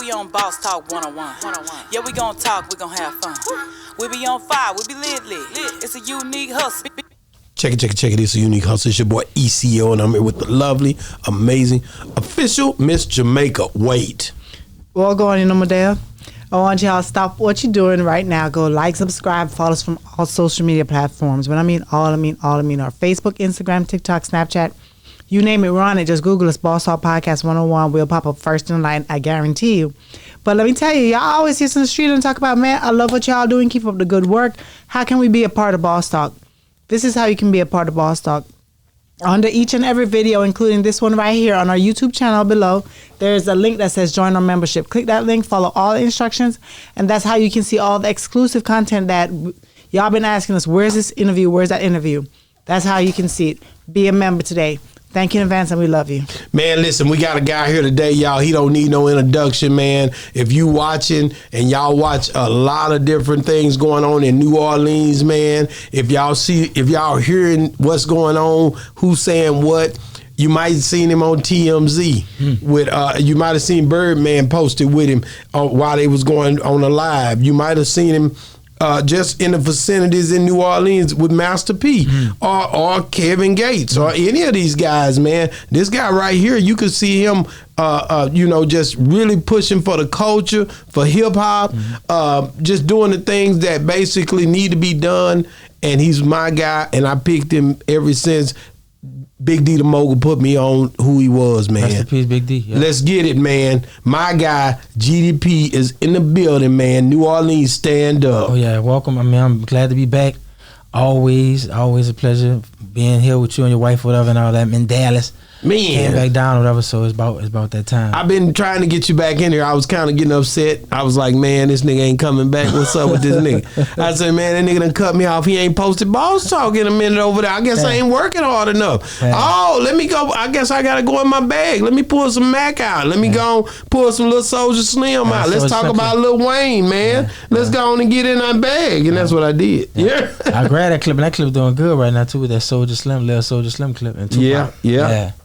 We on Boss Talk 101. Yeah, we gon' talk, we gon' have fun. We be on fire, we be lit. It's a unique hustle. Check it. It's a unique hustle. It's your boy ECO, and I'm here with the lovely, amazing, official Miss Jamaica. Wait. Well, going in, Amadea. I want y'all to stop what you're doing right now. Go like, subscribe, follow us from all social media platforms. When I mean all, I mean our Facebook, Instagram, TikTok, Snapchat. You name it, we're on it. Just Google us, Boss Talk Podcast 101. We'll pop up first in line, I guarantee you. But let me tell you, y'all always hear in the street and talk about, man, I love what y'all doing. Keep up the good work. How can we be a part of Boss Talk? This is how you can be a part of Boss Talk. Under each and every video, including this one right here on our YouTube channel below, there's a link that says join our membership. Click that link, follow all the instructions, and that's how you can see all the exclusive content that y'all been asking us, where's this interview, where's that interview? That's how you can see it. Be a member today. Thank you in advance, and we love you. Man, listen, we got a guy here today, y'all. He don't need no introduction, man. If you watching and y'all watch a lot of different things going on in New Orleans, man, if y'all hearing what's going on, who's saying what, you might have seen him on TMZ with you might have seen Birdman posted with him while they was going on a live. You might have seen him just in the vicinities in New Orleans with Master P or Kevin Gates or any of these guys, man. This guy right here, you could see him, just really pushing for the culture, for hip hop, just doing the things that basically need to be done. And he's my guy, and I picked him ever since Big D the Mogul put me on who he was, man. Rest in peace, Big D. Yeah. Let's get it, man. My guy, GDP, is in the building, man. New Orleans, stand up. Oh, yeah. Welcome. I mean, I'm glad to be back. Always a pleasure being here with you and your wife, whatever, and all that. I'm in Dallas. Man. Came back down, whatever, so it's about that time. I've been trying to get you back in here. I was kind of getting upset. I was like, man, this nigga ain't coming back. What's up with this nigga? I said, man, that nigga done cut me off. He ain't posted Boss Talk in a minute over there. I guess I ain't working hard enough. Oh, let me go. I guess I got to go in my bag. Let me pull some Mac out. Let me go pull some little Soldier Slim out. Let's talk about Lil Wayne, man. Let's go on and get in our bag. And that's what I did. Yeah. I grabbed that clip, and that clip doing good right now, too, with that Little Soldier Slim clip. And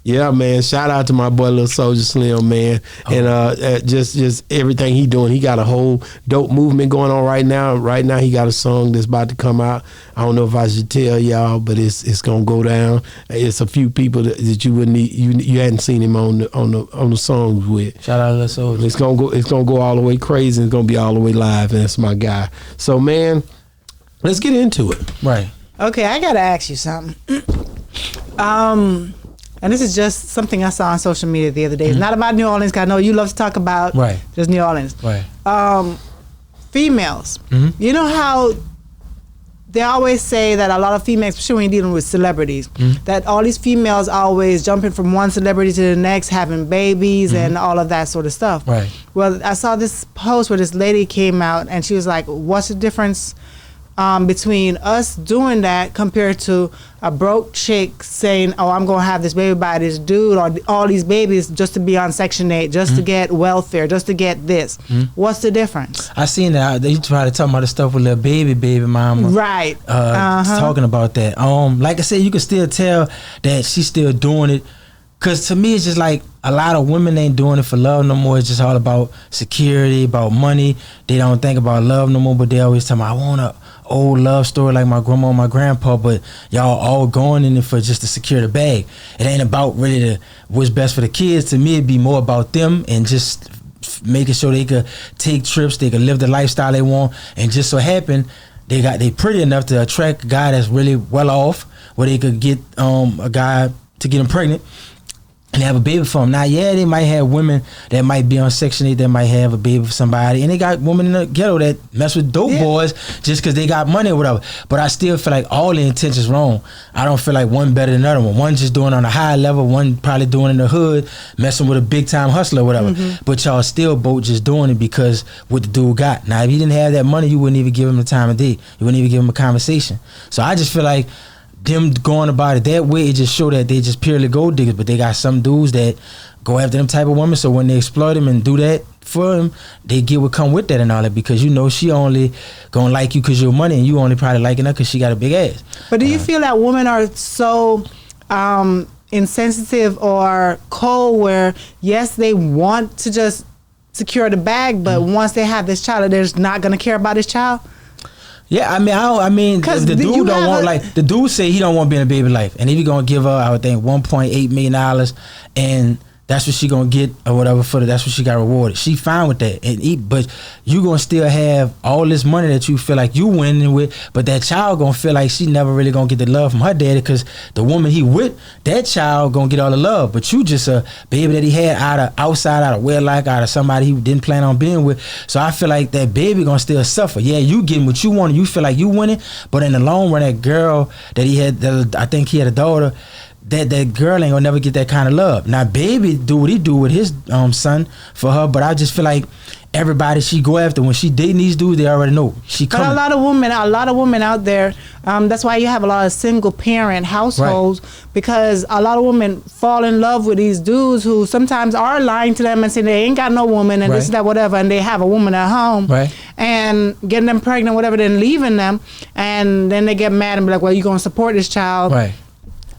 Yeah, man. Shout out to my boy Lil Soldier Slim, man. And just everything he doing. He got a whole dope movement going on right now. Right now he got a song that's about to come out. I don't know if I should tell y'all, but it's gonna go down. It's a few people that you wouldn't you hadn't seen him on the songs with. Shout out to Lil Soldier. It's gonna go all the way crazy. It's gonna be all the way live, and that's my guy. So, man, let's get into it. Right. Okay, I gotta ask you something. And this is just something I saw on social media the other day. It's not about New Orleans, because I know you love to talk about just New Orleans. Right. Females. You know how they always say that a lot of females, especially when you're dealing with celebrities, that all these females always jumping from one celebrity to the next, having babies and all of that sort of stuff. Right. Well, I saw this post where this lady came out and she was like, what's the difference between us doing that compared to a broke chick saying, oh, I'm gonna have this baby by this dude, or all these babies just to be on Section 8, just to get welfare, just to get this. What's the difference? I seen that they try to talk about the stuff with little baby mama, right? Talking about that. Like I said, you can still tell that she's still doing it, because to me it's just like a lot of women ain't doing it for love no more. It's just all about security, about money. They don't think about love no more, but they always tell me, I want a old love story like my grandma and my grandpa, but y'all all going in it for just to secure the bag. It ain't about really what's best for the kids. To me, it'd be more about them and just making sure they could take trips, they could live the lifestyle they want, and just so happen they pretty enough to attract a guy that's really well off, where they could get a guy to get them pregnant and have a baby for them. Now, yeah, they might have women that might be on Section 8 that might have a baby for somebody, and they got women in the ghetto that mess with dope boys just because they got money or whatever. But I still feel like all the intentions wrong. I don't feel like one better than the other one. One just doing on a high level, one probably doing in the hood, messing with a big time hustler or whatever. But y'all still both just doing it because what the dude got. Now, if he didn't have that money, you wouldn't even give him the time of day. You wouldn't even give him a conversation. So I just feel like them going about it that way, it just show that they just purely gold diggers. But they got some dudes that go after them type of women, so when they exploit them and do that for them, they get what come with that and all that, because you know she only gonna like you because you're money, and you only probably liking her because she got a big ass. But do you feel that women are so insensitive or cold where yes, they want to just secure the bag, but once they have this child, they're just not gonna care about this child. Yeah, I mean, the dude don't want like the dude say he don't want to be in a baby life, and if he gonna give her, I would think $1.8 million, and that's what she gonna get or whatever for that's what she got rewarded. She fine with that, but you gonna still have all this money that you feel like you winning with, but that child gonna feel like she never really gonna get the love from her daddy because the woman he with, that child gonna get all the love, but you just a baby that he had outside of wedlock, out of somebody he didn't plan on being with. So I feel like that baby gonna still suffer. Yeah, you getting what you want, you feel like you winning, but in the long run, that girl that he had, I think he had a daughter. That girl ain't gonna never get that kind of love. Now, baby do what he do with his son for her, but I just feel like everybody she go after when she dating these dudes, they already know she coming. But a lot of women out there. That's why you have a lot of single parent households, because a lot of women fall in love with these dudes who sometimes are lying to them and saying they ain't got no woman and this, that, whatever, and they have a woman at home and getting them pregnant, whatever, then leaving them, and then they get mad and be like, well, you gonna support this child.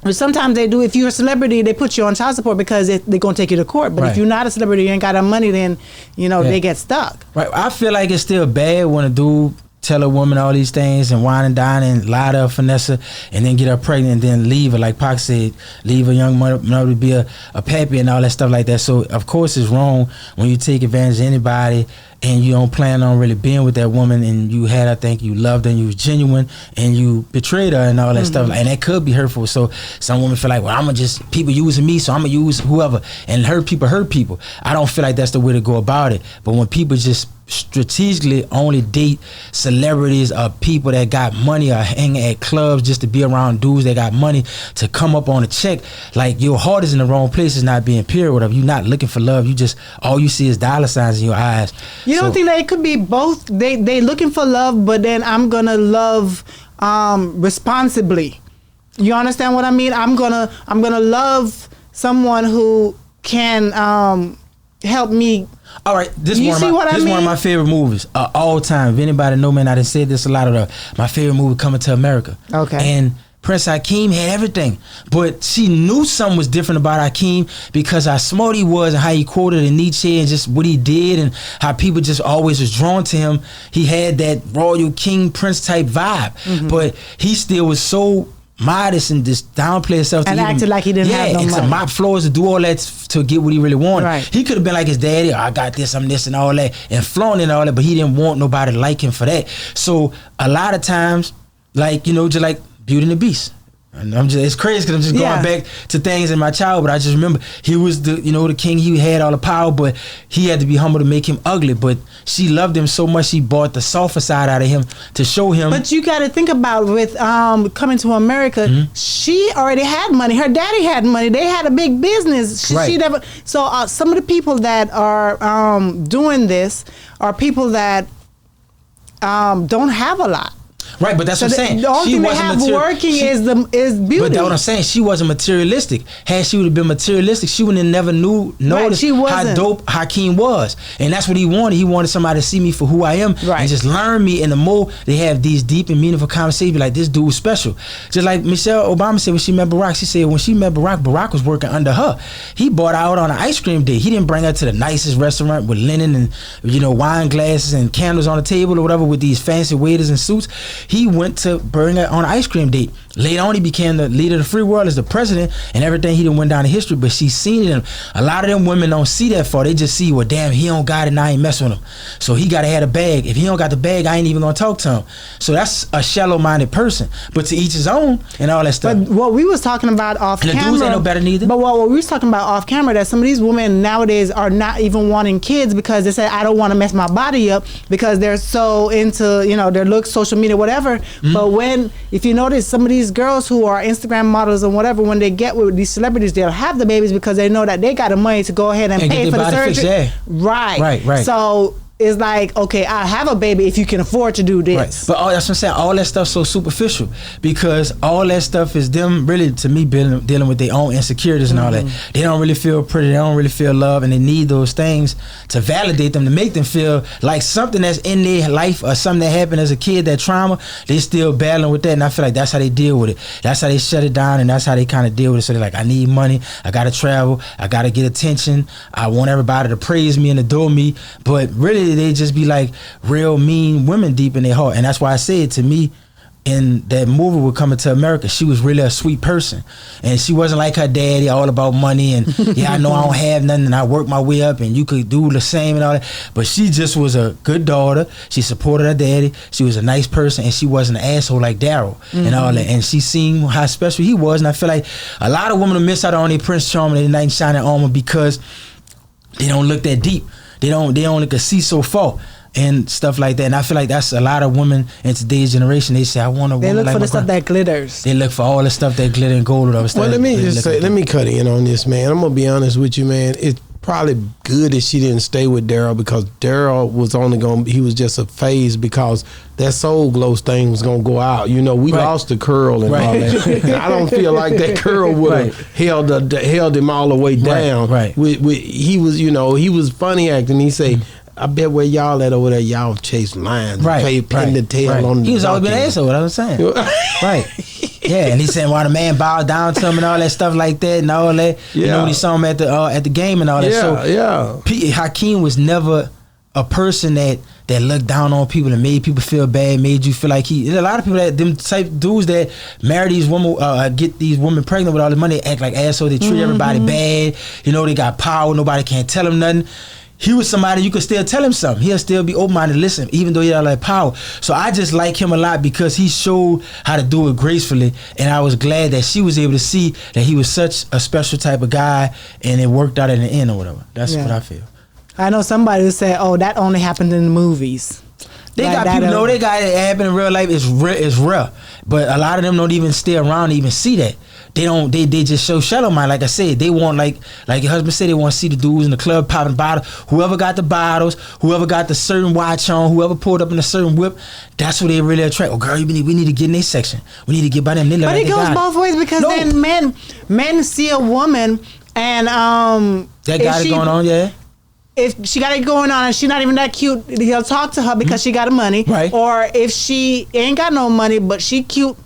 But sometimes they do. If you're a celebrity, they put you on child support because they're going to take you to court. But if you're not a celebrity, you ain't got that money, then, they get stuck. Right. I feel like it's still bad when a dude tell a woman all these things and wine and dine and lie to her, finesse her, and then get her pregnant and then leave her, like Pac said, leave a young mother to be a pappy and all that stuff like that. So, of course, it's wrong when you take advantage of anybody and you don't plan on really being with that woman, and you had, I think, you loved her and you was genuine, and you betrayed her and all that stuff, and that could be hurtful. So some women feel like, well, I'm gonna just, people using me, so I'm gonna use whoever, and hurt people. I don't feel like that's the way to go about it. But when people just strategically only date celebrities or people that got money or hang at clubs just to be around dudes that got money to come up on a check, like your heart is in the wrong place, is not being pure, whatever. You're not looking for love. You just, all you see is dollar signs in your eyes. You don't think that it could be both? They looking for love, but then I'm gonna love responsibly. You understand what I mean? I'm gonna love someone who can help me. All right, this is one of my favorite movies all time. If anybody know, man, I done said this a lot of my favorite movie, Coming to America. Okay. And Prince Hakeem had everything, but she knew something was different about Hakeem because how smart he was and how he quoted in Nietzsche and just what he did and how people just always was drawn to him. He had that royal king prince type vibe, but he still was so modest and just downplay himself and acted like he didn't have no money. To mop floors, to do all that to get what he really wanted. Right. He could have been like his daddy, I got this, I'm this and all that, and flaunt and all that, but he didn't want nobody to like him for that. So a lot of times, like, just like Beauty and the Beast. And it's crazy because I'm just going back to things in my childhood, but I just remember he was the king. He had all the power, but he had to be humble to make him ugly. But she loved him so much, she brought the softer side out of him to show him. But you got to think about with Coming to America, she already had money. Her daddy had money. They had a big business. She never. So some of the people that are doing this are people that don't have a lot. Right, but that's what I'm saying. The only thing they have working is beauty. But that's what I'm saying. She wasn't materialistic. Had she would have been materialistic, she would have never noticed how dope Hakeem was. And that's what he wanted. He wanted somebody to see me for who I am and just learn me. And the more they have these deep and meaningful conversations, like, this dude was special. Just like Michelle Obama said when she met Barack. She said when she met Barack was working under her. He bought her out on an ice cream date. He didn't bring her to the nicest restaurant with linen and wine glasses and candles on the table or whatever with these fancy waiters and suits. He went to bring her on an ice cream date. Later on, he became the leader of the free world as the president, and everything he done went down in history. But she seen it, and a lot of them women don't see that far. They just see, well, damn, he don't got it, and I ain't messing with him. So he gotta have a bag. If he don't got the bag, I ain't even gonna talk to him. So that's a shallow-minded person. But to each his own, and all that stuff. But what we was talking about off camera, the dudes ain't no better neither. But what we was talking about off camera, that some of these women nowadays are not even wanting kids because they say, I don't want to mess my body up, because they're so into their looks, social media, whatever. But if you notice, some of these girls who are Instagram models and whatever, when they get with these celebrities, they'll have the babies because they know that they got the money to go ahead and pay for the surgery. Right. So is like, okay, I'll have a baby if you can afford to do this. Right. But that's what I'm saying. All that stuff's so superficial because all that stuff is them really, to me, dealing with their own insecurities and all that. They don't really feel pretty. They don't really feel love, and they need those things to validate them, to make them feel like something that's in their life or something that happened as a kid, that trauma, they still battling with that. And I feel like that's how they deal with it. That's how they shut it down, and that's how they kind of deal with it. So they're like, I need money. I got to travel. I got to get attention. I want everybody to praise me and adore me. But really, they just be like real mean women deep in their heart. And that's why I said, to me, in that movie with Coming to America, she was really a sweet person, and she wasn't like her daddy, all about money and yeah, I know I don't have nothing and I work my way up and you could do the same and all that. But she just was a good daughter. She supported her daddy. She was a nice person, and she wasn't an asshole like Daryl and all that. And she seen how special he was. And I feel like a lot of women miss out on their Prince Charming and their knight in shining armor because they don't look that deep. They only can see so far and stuff like that. And I feel like that's a lot of women in today's generation. They say, I want a woman. They look like for my the stuff that glitters. They look for all the stuff that glitter and gold. Well, let me just say, let me cut in on this, man. I'm gonna be honest with you, man. It's probably good that she didn't stay with Daryl, because Daryl was he was just a phase, because that soul glow thing was gonna go out. You know, we lost the curl and all that. And I don't feel like that curl would have held him all the way down. Right. He was, you know, he was funny acting. He say, I bet where y'all at over there, y'all chase lions, pin the tail on the He was always been an asshole, what I was saying. Right. Yeah, and he said why the man bowed down to him and all that stuff like that and all that. You know, when he saw him at the game and all that. Hakeem was never a person that looked down on people and made people feel bad, made you feel like there's a lot of people that them type dudes that marry these women, get these women pregnant with all the money, act like assholes, they treat everybody bad, you know, they got power, nobody can't tell them nothing. He was somebody you could still tell him something. He'll still be open-minded to listen, even though he had like power. So I just like him a lot because he showed how to do it gracefully, and I was glad that she was able to see that he was such a special type of guy, and it worked out in the end or whatever. That's what I feel. I know somebody who said, "Oh, that only happened in the movies." They got people know they got it happen in real life. It's rare, but a lot of them don't even stay around to even see that. They don't. They just show shadow mind. Like I said, they want like your husband said, they want to see the dudes in the club popping bottles. Whoever got the bottles, whoever got the certain watch on, whoever pulled up in a certain whip, that's what they really attract. Oh, girl, we need to get in their section. We need to get by them. But it goes both ways, because then men see a woman and that got it going on, yeah. If she got it going on and she's not even that cute, he'll talk to her because she got money. Right. Or if she ain't got no money but she cute,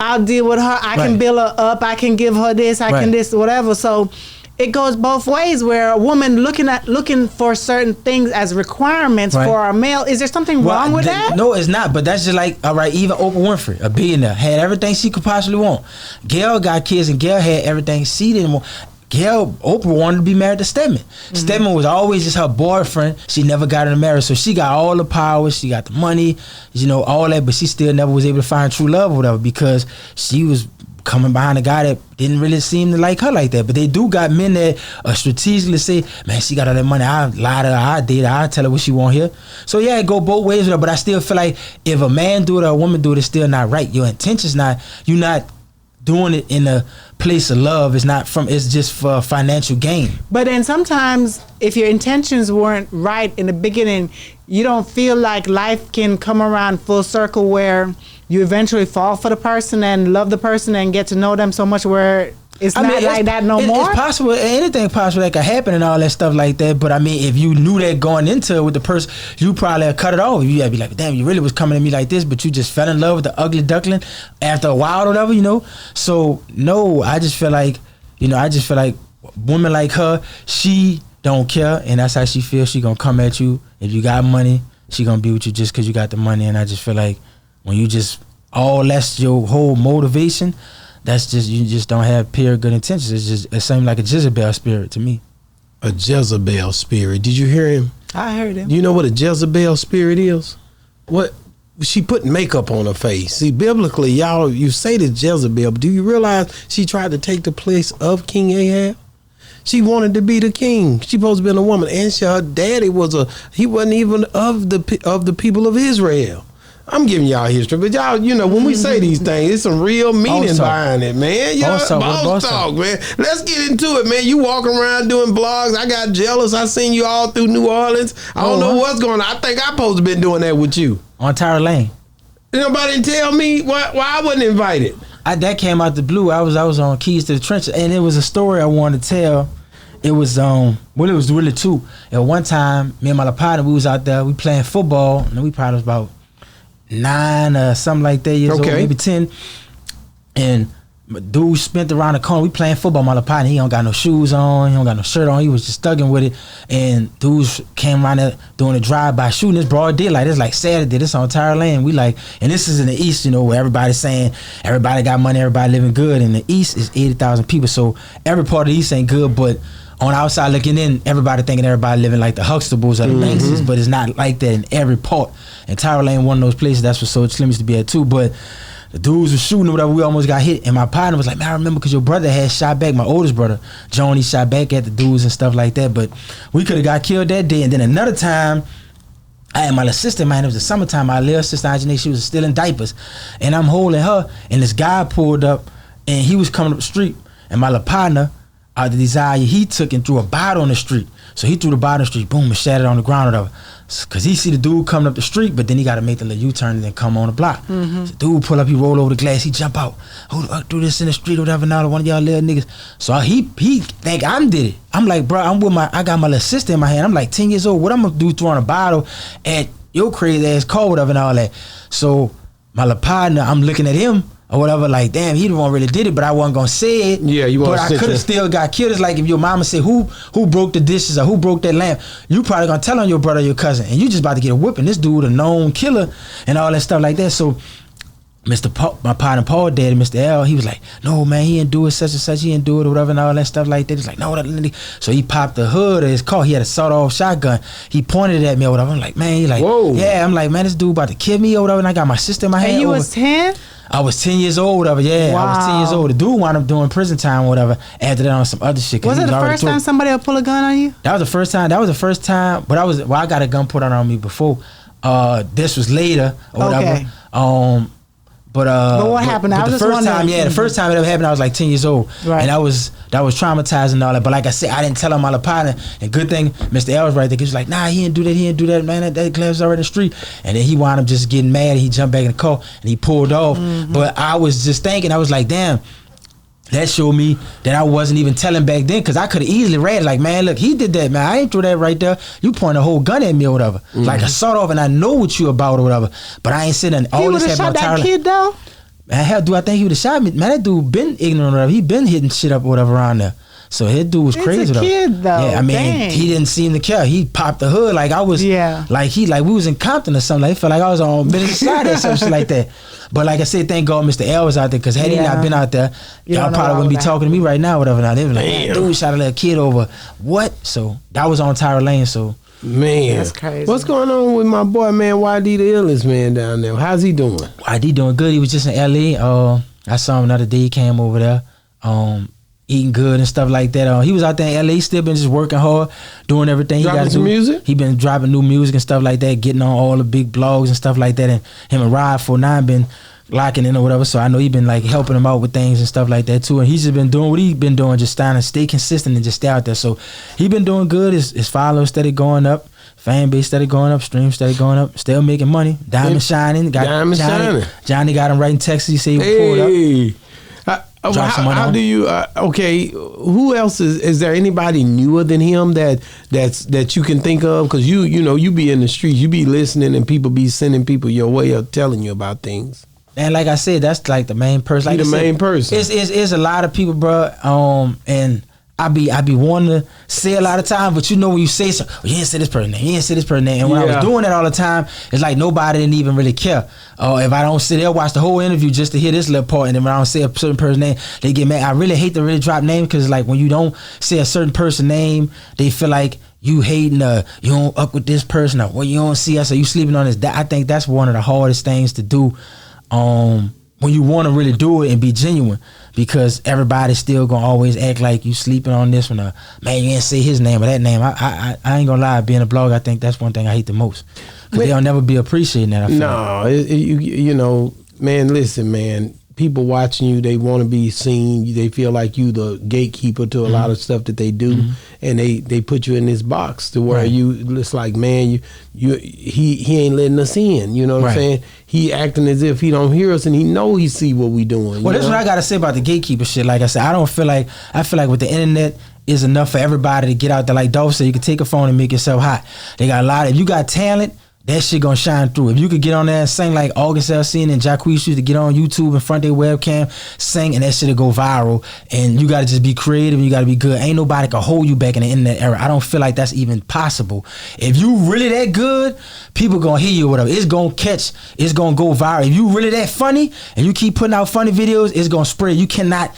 I'll deal with her. I can build her up. I can give her this. I can this, whatever. So it goes both ways, where a woman looking for certain things as requirements for a male. Is there something wrong with that? No, it's not. But that's just like, all right, even Oprah Winfrey, a billionaire, had everything she could possibly want. Gail got kids and Gail had everything she didn't want. Oprah wanted to be married to Stedman. Stedman was always just her boyfriend. She never got her married, so she got all the power, she got the money, you know, all that, but she still never was able to find true love or whatever, because she was coming behind a guy that didn't really seem to like her like that. But they do got men that strategically say, man, she got all that money, I lie to her, I date her, I tell her what she want here. So yeah, it go both ways with her, but I still feel like if a man do it or a woman do it, it's still not right. Your intention's not, you're not doing it in a place of love. It's just for financial gain. But then sometimes if your intentions weren't right in the beginning, you don't feel like life can come around full circle where you eventually fall for the person and love the person and get to know them so much where it's like that no more? It's possible. Anything possible that could happen and all that stuff like that. But I mean, if you knew that going into it with the person, you probably have cut it off. You would be like, damn, you really was coming at me like this, but you just fell in love with the ugly duckling after a while or whatever, you know? So, no, I just feel like, women like her, she don't care, and that's how she feels. She gonna come at you. If you got money, she gonna be with you just because you got the money. And I just feel like when you just, that's your whole motivation, that's just, you just don't have pure good intentions. It seems like a Jezebel spirit to me. A Jezebel spirit. Did you hear him? I heard him. You know what a Jezebel spirit is? What? She put makeup on her face. See, biblically, y'all, you say the Jezebel, but do you realize she tried to take the place of King Ahab? She wanted to be the king. She supposed to be a woman, and her daddy he wasn't even of the people of Israel. I'm giving y'all history, but y'all, when we say these things, it's some real meaning behind it, man. Boss talk, man. Let's get into it, man. You walking around doing blogs. I got jealous. I seen you all through New Orleans. I don't know what's going on. I think I supposed to been doing that with you. On Tyra Lane. Nobody tell me why I wasn't invited. That came out the blue. I was on Keys to the Trenches, and it was a story I wanted to tell. It was it was really two. At one time, me and my partner, we was out there, we playing football, and we probably was about 9 or something like that years old, maybe 10. And my dude spent around the corner. We playing football. My partner, he don't got no shoes on, he don't got no shirt on. He was just thugging with it. And dudes came around there doing a drive-by shooting. This broad daylight. It's like Saturday. This on Tyra Lane. We like, and this is in the East, where everybody's saying everybody got money, everybody living good. And the East is 80,000 people, so every part of the East ain't good, but on the outside looking in, everybody thinking everybody living like the Huxtables or the Bankses, but it's not like that in every part. And Tyra Lane, one of those places, that's what Soul Slim used to be at too. But the dudes were shooting or whatever, we almost got hit. And my partner was like, man, I remember because your brother had shot back, my oldest brother, John, he shot back at the dudes and stuff like that. But we could have got killed that day. And then another time, I had my little sister, man, it was the summertime, my little sister, she was still in diapers. And I'm holding her, and this guy pulled up, and he was coming up the street. And my little partner, the desire, he took and threw a bottle on the street. So he threw the bottle on the street, boom, and shattered on the ground or whatever. Cause he see the dude coming up the street, but then he got to make the little U-turn and then come on the block. So the dude pull up, he roll over the glass, he jump out. Who the fuck do this in the street or whatever? Now one of y'all little niggas. So he think I did it. I'm like, bro, I got my little sister in my hand. I'm like 10 years old. What I'm gonna do throwing a bottle at your crazy ass car, whatever and all that. So my little partner, I'm looking at him or whatever, like, damn, he the one really did it, but I wasn't gonna say it. Yeah, you want But I could have still got killed. It's like if your mama say, who broke the dishes or who broke that lamp, you probably gonna tell on your brother or your cousin, and you just about to get a whipping. This dude a known killer and all that stuff like that. So my partner Paul dad, Mr. L, he was like, no man, he didn't do it such and such, he didn't do it or whatever and all that stuff like that. He's like, no. So he popped the hood of his car. He had a sawed-off shotgun. He pointed it at me or whatever. I'm like, man, he like, whoa. Yeah, I'm like, man, this dude about to kill me or whatever, and I got my sister in my hand. And you was 10? I was 10 years old, whatever. Yeah, wow. I was 10 years old. The dude wound up doing prison time, or whatever. After that, on some other shit. Was it the first time somebody would pull a gun on you? That was the first time. But I got a gun put on me before. This was later, or whatever. Okay. But what happened? But the first time it ever happened, I was like 10 years old, right? And that was traumatizing and all that. But like I said, I didn't tell him my partner. And good thing Mr. L was right there. He was like, nah, he didn't do that, man. That glass was already in the street. And then he wound up just getting mad. And he jumped back in the car and he pulled off. But I was just thinking, I was like, damn. That showed me that I wasn't even telling back then, because I could have easily read like, man, look, he did that, man. I ain't threw that right there. You point a whole gun at me or whatever. Like I sawed off and I know what you about or whatever. But I ain't sitting all he this happened on Tyra. He would have shot that kid though? Man, hell, do I think he would have shot me? Man, that dude been ignorant or whatever. He been hitting shit up or whatever around there. So his dude was crazy though. Kid though. Yeah, I mean, he didn't seem to care. He popped the hood like I was. Yeah. Like we was in Compton or something. Like, it felt like I was on Minnesota or some shit like that. But like I said, thank God Mr. L was out there, because had he not been out there, y'all probably wouldn't be talking to me right now, whatever. Now they was like, man, dude shot a little kid over. What? So that was on Tyra Lane. So man, that's crazy. What's going on with my boy, man? YD the illest man down there? How's he doing? YD doing good. He was just in LA. I saw him another day. He came over there. Eating good and stuff like that. He was out there in LA, still been just working hard, doing everything. Dropping some music? He been dropping new music and stuff like that, getting on all the big blogs and stuff like that. And him and Rod 49 been locking in or whatever. So I know he been like helping him out with things and stuff like that too. And he's just been doing what he been doing, just trying to stay consistent and just stay out there. So he been doing good. His followers steady going up. Fan base steady going up, streams steady going up, still making money. Diamond shining. Johnny got him right in Texas. He said he pulled up. How do you? Okay, who else is there? Anybody newer than him that you can think of? Because you be in the streets, you be listening, and people be sending people your way of telling you about things. And like I said, that's like the main person. Like main person. It's a lot of people, bro. And I be wanting to say a lot of times, but when you say something, you didn't say this person name, you didn't say this person name. And when I was doing that all the time, it's like nobody didn't even really care. If I don't sit there, watch the whole interview just to hear this little part, and then when I don't say a certain person's name, they get mad. I really hate to really drop names, because like when you don't say a certain person's name, they feel like you hating, you don't up with this person, or well, you don't see us, or you sleeping on this. I think that's one of the hardest things to do. when you want to really do it and be genuine, because everybody's still gonna always act like you sleeping on this one. Man, you ain't say his name or that name. I ain't gonna lie. Being a blogger, I think that's one thing I hate the most, because they'll never be appreciating that. I feel like. You know, man. Listen, man. People watching you, they want to be seen. They feel like you the gatekeeper to a lot of stuff that they do, and they put you in this box to where it's like, man, he ain't letting us in. You know what I'm saying? He acting as if he don't hear us, and he know he see what we doing. Well, that's what I gotta say about the gatekeeper shit. Like I said, I feel like with the internet is enough for everybody to get out there. Like Dolph said, you can take a phone and make yourself hot. They got a lot. If you got talent, that shit gonna shine through. If you could get on there and sing like August Alsina and Jacquees used to get on YouTube in front of their webcam, sing, and that shit'll go viral. And you gotta just be creative and you gotta be good. Ain't nobody can hold you back in the internet era. I don't feel like that's even possible. If you really that good, people gonna hear you or whatever. It's gonna catch, it's gonna go viral. If you really that funny and you keep putting out funny videos, it's gonna spread. You cannot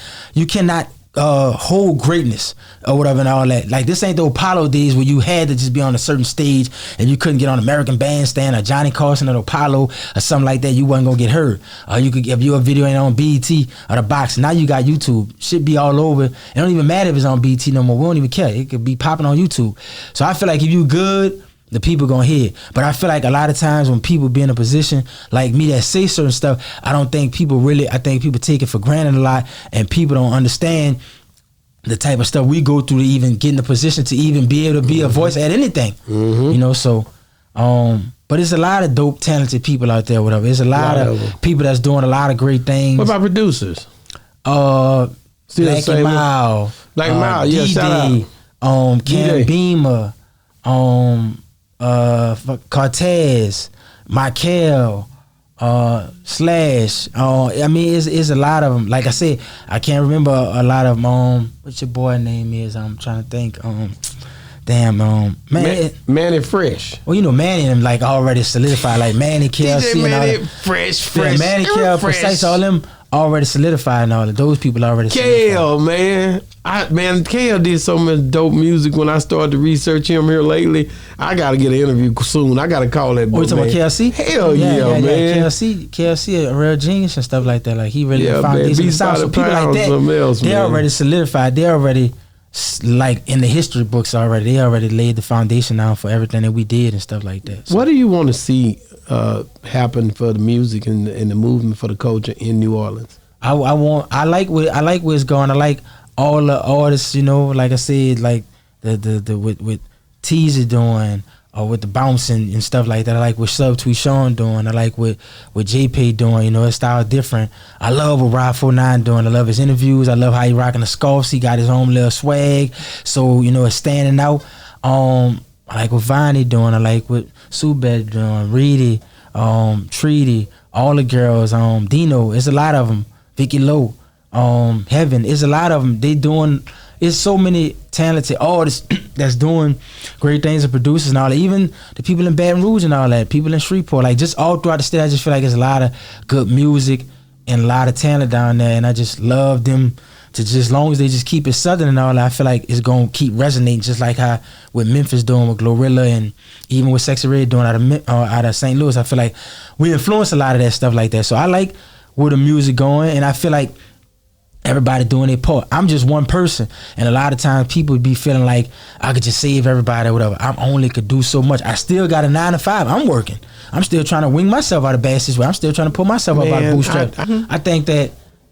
hold greatness or whatever and all that. Like, this ain't the Apollo days where you had to just be on a certain stage and you couldn't get on American Bandstand or Johnny Carson or Apollo or something like that. You wasn't gonna get heard. You could, if your video ain't on BET or the box, now you got YouTube. Shit be all over. It don't even matter if it's on BET no more. We don't even care. It could be popping on YouTube. So I feel like if you good, the people gonna hear. But I feel like a lot of times when people be in a position like me that say certain stuff, I think people take it for granted a lot, and people don't understand the type of stuff we go through to even get in the position to even be able to be a voice at anything. You know, so but it's a lot of dope, talented people out there, whatever. It's a lot of people that's doing a lot of great things. What about producers? Black Mile, yeah, shout out. Cam Beamer, Cortez, Michael, Slash. I mean, it's a lot of them. Like I said, I can't remember a lot of them. What's your boy name is? I'm trying to think. Manny Fresh. Well, you know, Manny and them like already solidified. Like Manny, KLC, and all that. Fresh. Yeah, Manny, KL, Precise, all them already solidified, and all of those people already solidified. KL, man. KL did so much dope music. When I started to research him here lately, I got to get an interview soon. I got to call that boy. Oh, you talking about KLC? Hell yeah, man. KLC a real genius and stuff like that. Like, he really found these sounds. So people like that, they already solidified. They already, like, in the history books already. They already laid the foundation down for everything that we did and stuff like that. So. What do you want to see happen for the music and the movement for the culture in New Orleans? I like where it's going. I like all the artists, you know, like I said, like the with Teaser doing, or with the bouncing and stuff like that. I like what Subtweet Sean doing. I like what JP doing. You know, his style different. I love what Rod 49 doing. I love his interviews. I love how he rocking the scarves. He got his own little swag, so you know it's standing out. I like what Vonnie doing. I like what Subed doing. Reedy, Treaty, all the girls. Dino. It's a lot of them. Vicky Lowe, Heaven. It's a lot of them. They doing. It's so many talented artists that's doing great things and producers and all that. Even the people in Baton Rouge and all that. People in Shreveport. Like, just all throughout the state, I just feel like there's a lot of good music and a lot of talent down there. And I just love them to just, as long as they just keep it southern and all that, I feel like it's going to keep resonating, just like how with Memphis doing with Glorilla, and even with Sexy Red doing out of St. Louis. I feel like we influence a lot of that stuff like that. So I like where the music going, and I feel like everybody doing their part. I'm just one person, and a lot of times people be feeling like I could just save everybody or whatever. I only could do so much. I still got a 9 to 5. I'm working. I'm still trying to wing myself out of bad situations. I'm still trying to pull myself up out of bootstrap. I think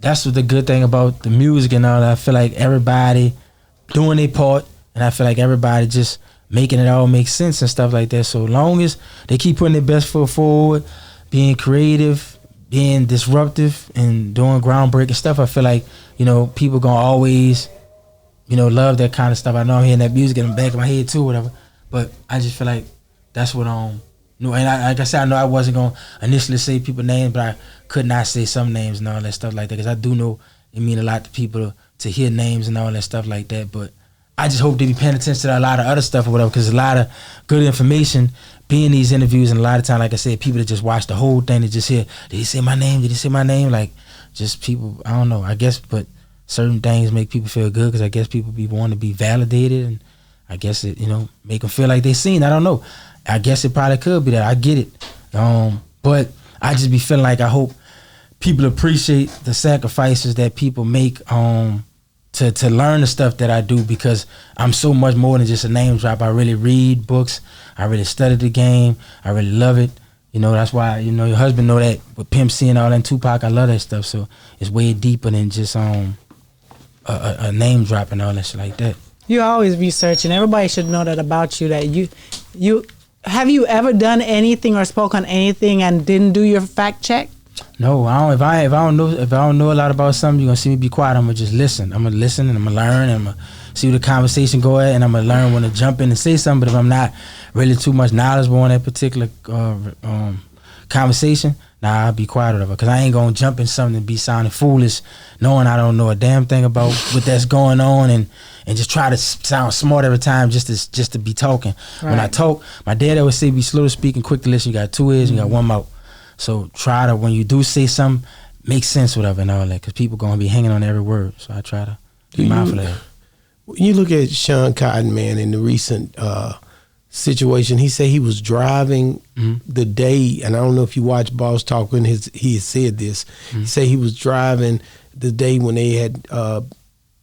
that's what the good thing about the music and all that. I feel like everybody doing their part, and I feel like everybody just making it all make sense and stuff like that. So long as they keep putting their best foot forward, being creative, being disruptive, and doing groundbreaking stuff, I feel like, you know, people gonna always, you know, love that kind of stuff. I know I'm hearing that music in the back of my head too, whatever. But I just feel like that's what you know, and like I said, I know I wasn't gonna initially say people's names, but I could not say some names and all that stuff like that, because I do know it mean a lot to people to hear names and all that stuff like that. But I just hope they be paying attention to a lot of other stuff or whatever, because a lot of good information being these interviews, and a lot of time, like I said, people that just watch the whole thing, they just hear, did he say my name? Did he say my name? Like, just people, I don't know, I guess, but certain things make people feel good, because I guess people want to be validated, and I guess it, you know, make them feel like they seen. I don't know. I guess it probably could be that. I get it. But I just be feeling like I hope people appreciate the sacrifices that people make to learn the stuff that I do, because I'm so much more than just a name drop. I really read books. I really study the game. I really love it. You know, that's why, you know, your husband know that with Pimp C and all that, and Tupac, I love that stuff. So it's way deeper than just a name drop and all that shit like that. You always researching. Everybody should know that about you. That you have you ever done anything or spoke on anything and didn't do your fact check? No, I don't. If I don't know a lot about something, you're gonna see me be quiet. I'm gonna just listen. I'm gonna listen and I'm gonna learn and I'm gonna see where the conversation go at, and I'm gonna learn when to jump in and say something. But if I'm not really too much knowledgeable on that particular conversation, nah, I'll be quiet or whatever. Cause I ain't gonna jump in something and be sounding foolish, knowing I don't know a damn thing about what that's going on, and just try to sound smart every time just to be talking. Right. When I talk, my dad always say, be slow to speak and quick to listen. You got 2 ears, you got 1 mouth. So try to, when you do say something, make sense whatever and all that, because people gonna be hanging on every word. So I try to be mindful of that. When you look at Sean Cotton, man, in the recent situation, he said he was driving the day, and I don't know if you watch Boss Talk when he had said this. He said he was driving the day when they had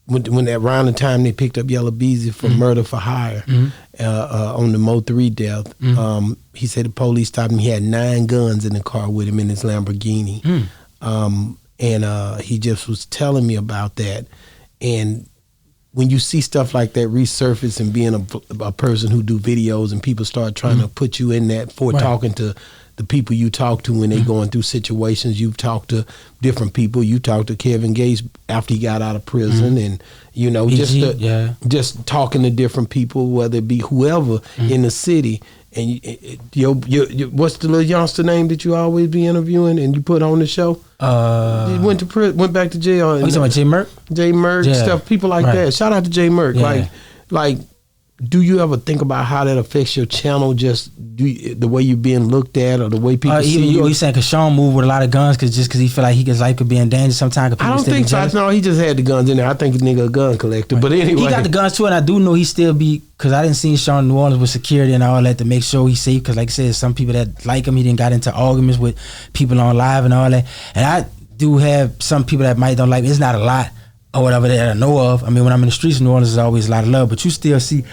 when around the time they picked up Yella Beezy for murder for hire on the Mo 3 death. He said the police stopped him. He had 9 guns in the car with him in his Lamborghini. And he just was telling me about that. And when you see stuff like that resurface, and being a person who do videos, and people start trying to put you in that for talking to the people you talk to when they going through situations. You've talked to different people. You talked to Kevin Gates after he got out of prison, and you know, just talking to different people, whether it be whoever in the city. And what's the little youngster name that you always be interviewing and you put on the show? He went to prison, went back to jail. Oh, you talking about Jay Merck? Jay Merck, stuff, people like that. Shout out to Jay Merck. Like, do you ever think about how that affects your channel? Just the way you're being looked at, or the way people see you? You saying because Sean moved with a lot of guns because he feel like his life could be in danger sometimes? I don't think so. No, he just had the guns in there. I think the nigga a gun collector. But anyway, he got the guns too, and I do know he still be, because I didn't see Sean in New Orleans with security and all that to make sure he's safe. Because like I said, some people that like him, he didn't got into arguments with people on live and all that. And I do have some people that might don't like me. It's not a lot or whatever that I know of. I mean, when I'm in the streets of New Orleans, there's always a lot of love, but you still see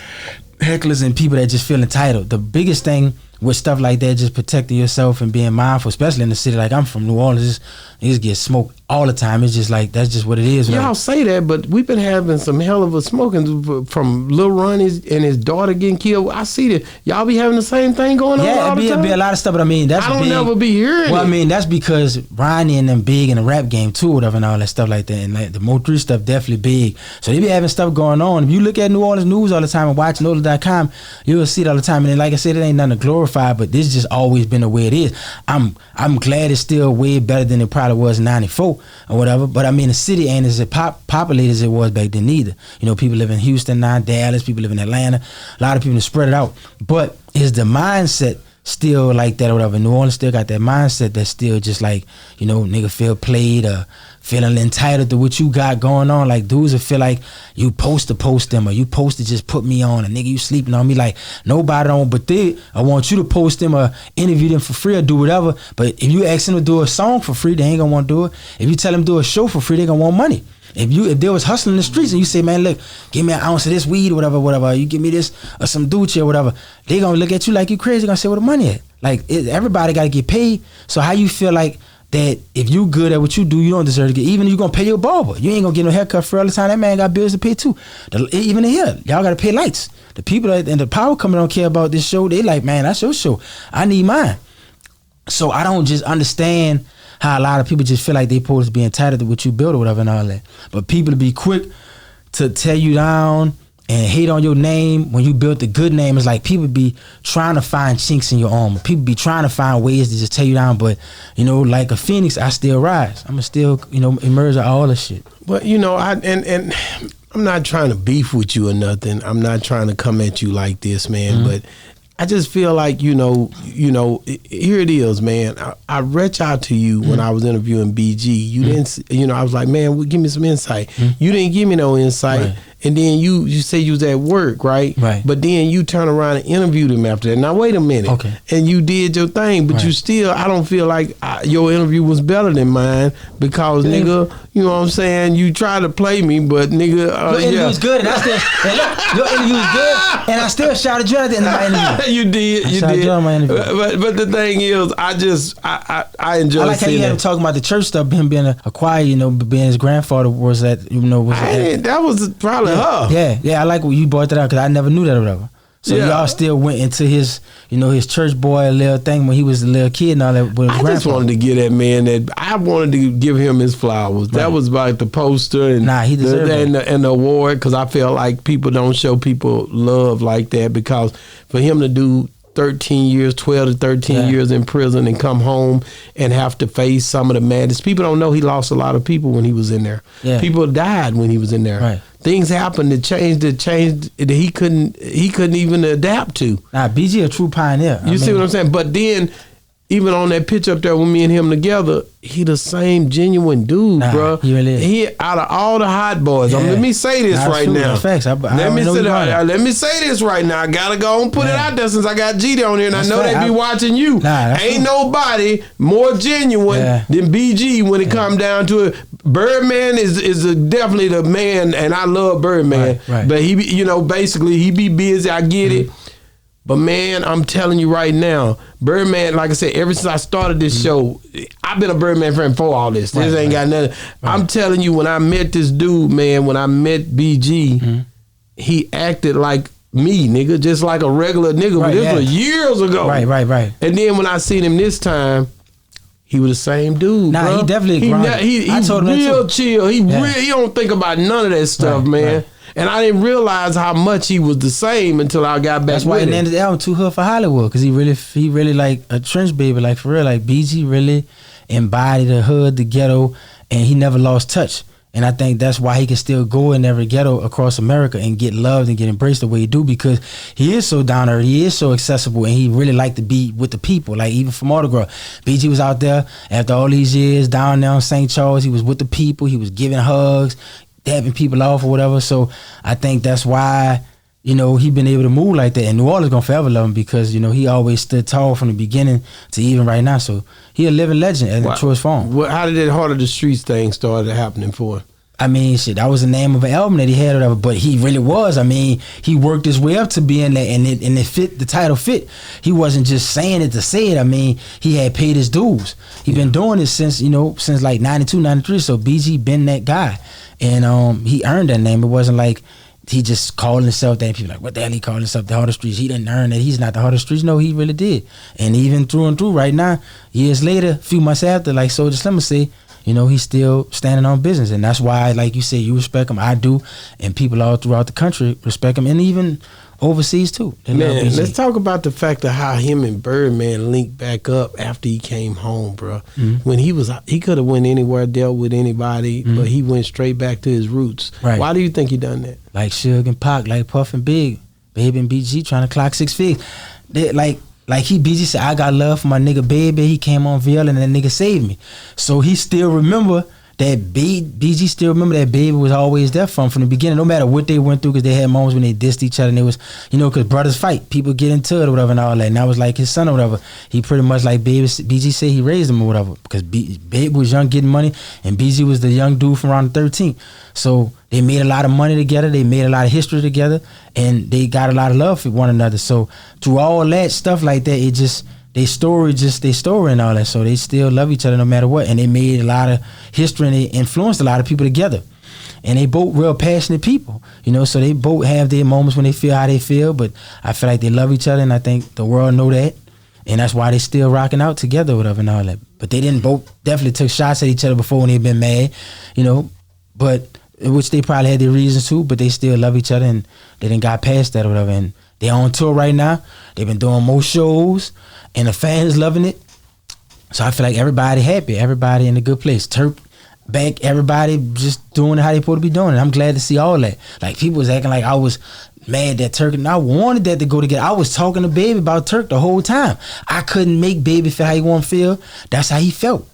hecklers and people that just feel entitled. The biggest thing with stuff like that, just protecting yourself and being mindful, especially in the city like I'm from, New Orleans, niggas get smoked all the time. It's just like, that's just what it is. Y'all say that, but we've been having some hell of a smoking from Lil Ron and his daughter getting killed. I see that y'all be having the same thing going on all the time. It'd be a lot of stuff, but I mean, that's I don't never be hearing it. Well, I mean, that's because Ronnie and them big in the rap game too, whatever, and all that stuff like that. And like the Mo 3 stuff definitely big. So they be having stuff going on. If you look at New Orleans news all the time and watch NOLA.com, you'll see it all the time. And then, like I said, it ain't nothing to glorify, but this just always been the way it is. I'm glad it's still way better than it probably was in '94 or whatever. But I mean, the city ain't as populated as it was back then either. You know, people live in Houston now, Dallas, people live in Atlanta. A lot of people spread it out. But is the mindset still like that or whatever? New Orleans still got that mindset that's still just like, you know, nigga feel played or feeling entitled to what you got going on. Like dudes that feel like you supposed to post them, or you supposed to just put me on, and nigga you sleeping on me. Like nobody don't, but I want you to post them or interview them for free or do whatever. But if you ask them to do a song for free, they ain't gonna want to do it. If you tell them to do a show for free, they gonna want money. If they was hustling in the streets and you say, man, look, give me an ounce of this weed or whatever, you give me this or some Doochie or whatever, they gonna look at you like you crazy. They gonna say, where the money at? Like everybody gotta get paid. So how you feel like that if you good at what you do, you don't deserve to get, even if you gonna pay your barber, you ain't gonna get no haircut for all the time. That man got bills to pay too. Even in here, y'all gotta pay lights. The people that and the power company don't care about this show. They like, man, that's your show. I need mine. So I don't just understand how a lot of people just feel like they supposed to be entitled to what you build or whatever and all that. But people to be quick to tear you down and hate on your name when you built a good name. It's like people be trying to find chinks in your armor. People be trying to find ways to just tear you down. But, you know, like a phoenix, I still rise. I'm going to still, you know, emerge out of all this shit. But, you know, and I'm not trying to beef with you or nothing. I'm not trying to come at you like this, man. But I just feel like, you know, here it is, man. I reached out to you when I was interviewing BG. You didn't, you know, I was like, man, give me some insight. You didn't give me no insight. Right. and then you say you was at work, right? Right. But then you turn around and interviewed him after that. Now wait a minute. Okay. And you did your thing, but Right. you still, I don't feel like your interview was better than mine because nigga, you know what I'm saying? You try to play me, but nigga, Your interview was good, and I still your interview was good, and I still shouted you at the end of my interview. You did. You shouted did. you on my interview. But the thing is, I enjoy I like how seeing you had him that. talking about the church stuff, him being a choir, being his grandfather was at, That was probably her. Yeah, I like what you brought that out because I never knew that or whatever. So Yeah. y'all still went into his, his church boy little thing when he was a little kid and all that with his I just grandfather. wanted to give that man I wanted to give him his flowers. That Right. was like the poster and Nah, he deserved it. and the award because I felt like people don't show people love like that because for him to do 13 years, 12 to 13 Yeah. years in prison and come home and have to face some of the madness. People don't know he lost a lot of people when he was in there. Yeah. People died when he was in there. Right. Things happened that changed that he couldn't even adapt to. Nah, BG a true pioneer. You see what I'm saying? But then, even on that picture up there with me and him together, he the same genuine dude, Nah, bro. he really is. He out of all the hot boys. Yeah. Let me say this Nah, that's right true. now. That's facts. I Let me know say you that. right. Let me say this right now. I gotta go and put it Yeah. out there since I got GEEDY on here, and That's I know fact. they be watching you. Nah, that's Ain't true. nobody more genuine Yeah. than BG when it come down to it. Birdman is definitely the man, and I love Birdman. Right. But he, be, basically he be busy. I get it. But man, I'm telling you right now, Birdman, like I said, ever since I started this show, I've been a Birdman fan for all this. This ain't got nothing. I'm telling you, when I met this dude, man, when I met BG, he acted like me, nigga, just like a regular nigga. Right, but this yeah. was years ago. Right. And then when I seen him this time, he was the same dude. Nah, bro. he definitely grounded. He I told him that real too. chill. He Yeah. he don't think about none of that stuff, Right, man. right. And I didn't realize how much he was the same until I got back That's why with he him. named his album Too Hood for Hollywood, because he really like a trench baby, like for real. Like BG really embodied the hood, the ghetto, and he never lost touch. And I think that's why he can still go in every ghetto across America and get loved and get embraced the way he do, because he is so down to earth, he is so accessible, and he really like to be with the people. Like even from Autograph, BG was out there after all these years down there in St. Charles. He was with the people. He was giving hugs, dabbing people off or whatever. So I think that's why, he been able to move like that. And New Orleans gonna forever love him because, he always stood tall from the beginning to even right now. So he a living legend in the truest form. How did that Heart of the Streets thing started happening for him? I mean, shit, that was the name of an album that he had or whatever, but he really was. I mean, he worked his way up to being that, and it fit, the title fit. He wasn't just saying it to say it. I mean, he had paid his dues. He been doing this since like 92, 93, so BG been that guy. And he earned that name. It wasn't like he just called himself that, and people like, what the hell he called himself the Heart of the Streets? He didn't earn that. He's not the Heart of the Streets. No, he really did. And even through and through right now, years later, a few months after, like Soulja Slim would say, he's still standing on business. And that's why, like you said, you respect him. I do. And people all throughout the country respect him. And even overseas too. They love Man, BG. let's talk about the fact of how him and Birdman linked back up after he came home, bro. When he could have went anywhere, dealt with anybody, but he went straight back to his roots. Right. Why do you think he done that? Like Suge and Pac, like Puff and Big, Baby and BG trying to clock 6 feet. BG said, I got love for my nigga Baby. He came on VL and that nigga saved me. So he still remember that BG still remember that Baby was always there from the beginning, no matter what they went through, because they had moments when they dissed each other, and it was, because brothers fight, people get into it or whatever and all that. And that was like his son or whatever. He pretty much like BG said he raised him or whatever, because Baby was young getting money, and BG was the young dude from around the 13th. So they made a lot of money together, they made a lot of history together, and they got a lot of love for one another. So through all that stuff like that, it just, they story and all that. So they still love each other no matter what. And they made a lot of history, and they influenced a lot of people together. And they both real passionate people, so they both have their moments when they feel how they feel, but I feel like they love each other, and I think the world know that. And that's why they still rocking out together, whatever and all that. But they didn't both definitely took shots at each other before when they been mad, but which they probably had their reasons too, but they still love each other, and they didn't got past that or whatever. And they on tour right now. They've been doing more shows, and the fans loving it. So I feel like everybody happy, everybody in a good place. Turk back, everybody just doing it how they supposed to be doing it. I'm glad to see all that. Like people was acting like I was mad that Turk, and I wanted that to go together. I was talking to Baby about Turk the whole time. I couldn't make Baby feel how he want to feel. That's how he felt.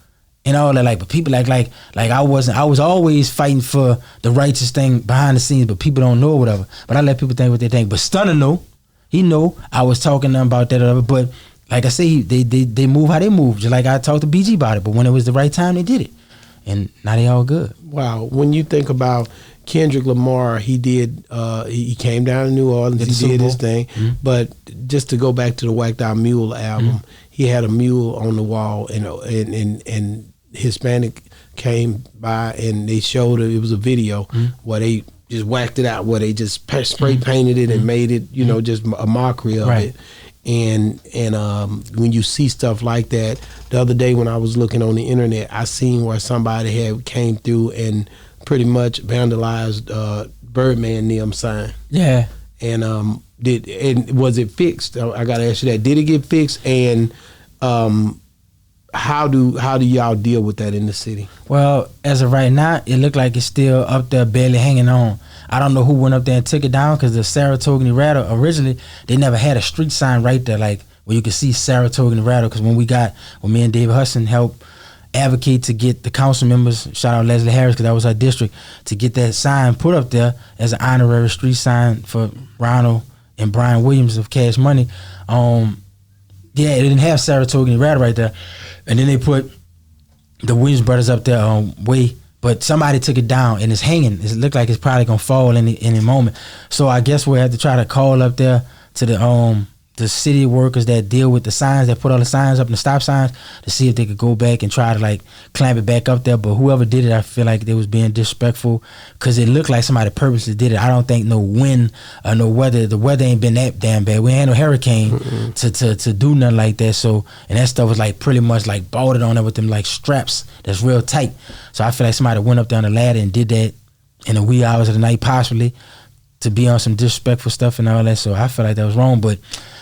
and all that. Like, but people like I wasn't. I was always fighting for the righteous thing behind the scenes, but people don't know or whatever. But I let people think what they think. But Stunner know, he know I was talking to him about that or whatever. But like I say, they move how they move. Just like I talked to BG about it. But when it was the right time, they did it, and now they all good. Wow. When you think about Kendrick Lamar, he did. He came down to New Orleans. He did his thing. Mm-hmm. But just to go back to the Whacked Out Mule album, he had a mule on the wall, and Hispanic came by and they showed it. It was a video where they just whacked it out, where they just spray painted it and made it, just a mockery of it. And when you see stuff like that, the other day when I was looking on the internet, I seen where somebody had came through and pretty much vandalized Birdman Nim sign. Yeah. And was it fixed? I gotta ask you that. Did it get fixed? And how do y'all deal with that in the city? Well, as of right now, it looked like it's still up there, barely hanging on. I don't know who went up there and took it down, because the Saratoga Nevada, originally, they never had a street sign right there, like where you could see Saratoga Nevada. Because when me and David Hudson helped advocate to get the council members, shout out Leslie Harris, because that was our district, to get that sign put up there as an honorary street sign for Ronald and Brian Williams of Cash Money. Yeah, it didn't have Saratoga Nevada right there. And then they put the Williams brothers up there way, but somebody took it down and it's hanging. It looked like it's probably gonna fall any moment. So I guess we'll have to try to call up there to the city workers that deal with the signs, that put all the signs up and the stop signs, to see if they could go back and try to like clamp it back up there. But whoever did it, I feel like they was being disrespectful, because it looked like somebody purposely did it. I don't think no wind or no weather. The weather ain't been that damn bad. We ain't had no hurricane to do nothing like that. So, and that stuff was like pretty much like bolted on there with them like straps that's real tight. So I feel like somebody went up there on the ladder and did that in the wee hours of the night, possibly, to be on some disrespectful stuff and all that. So I feel like that was wrong, but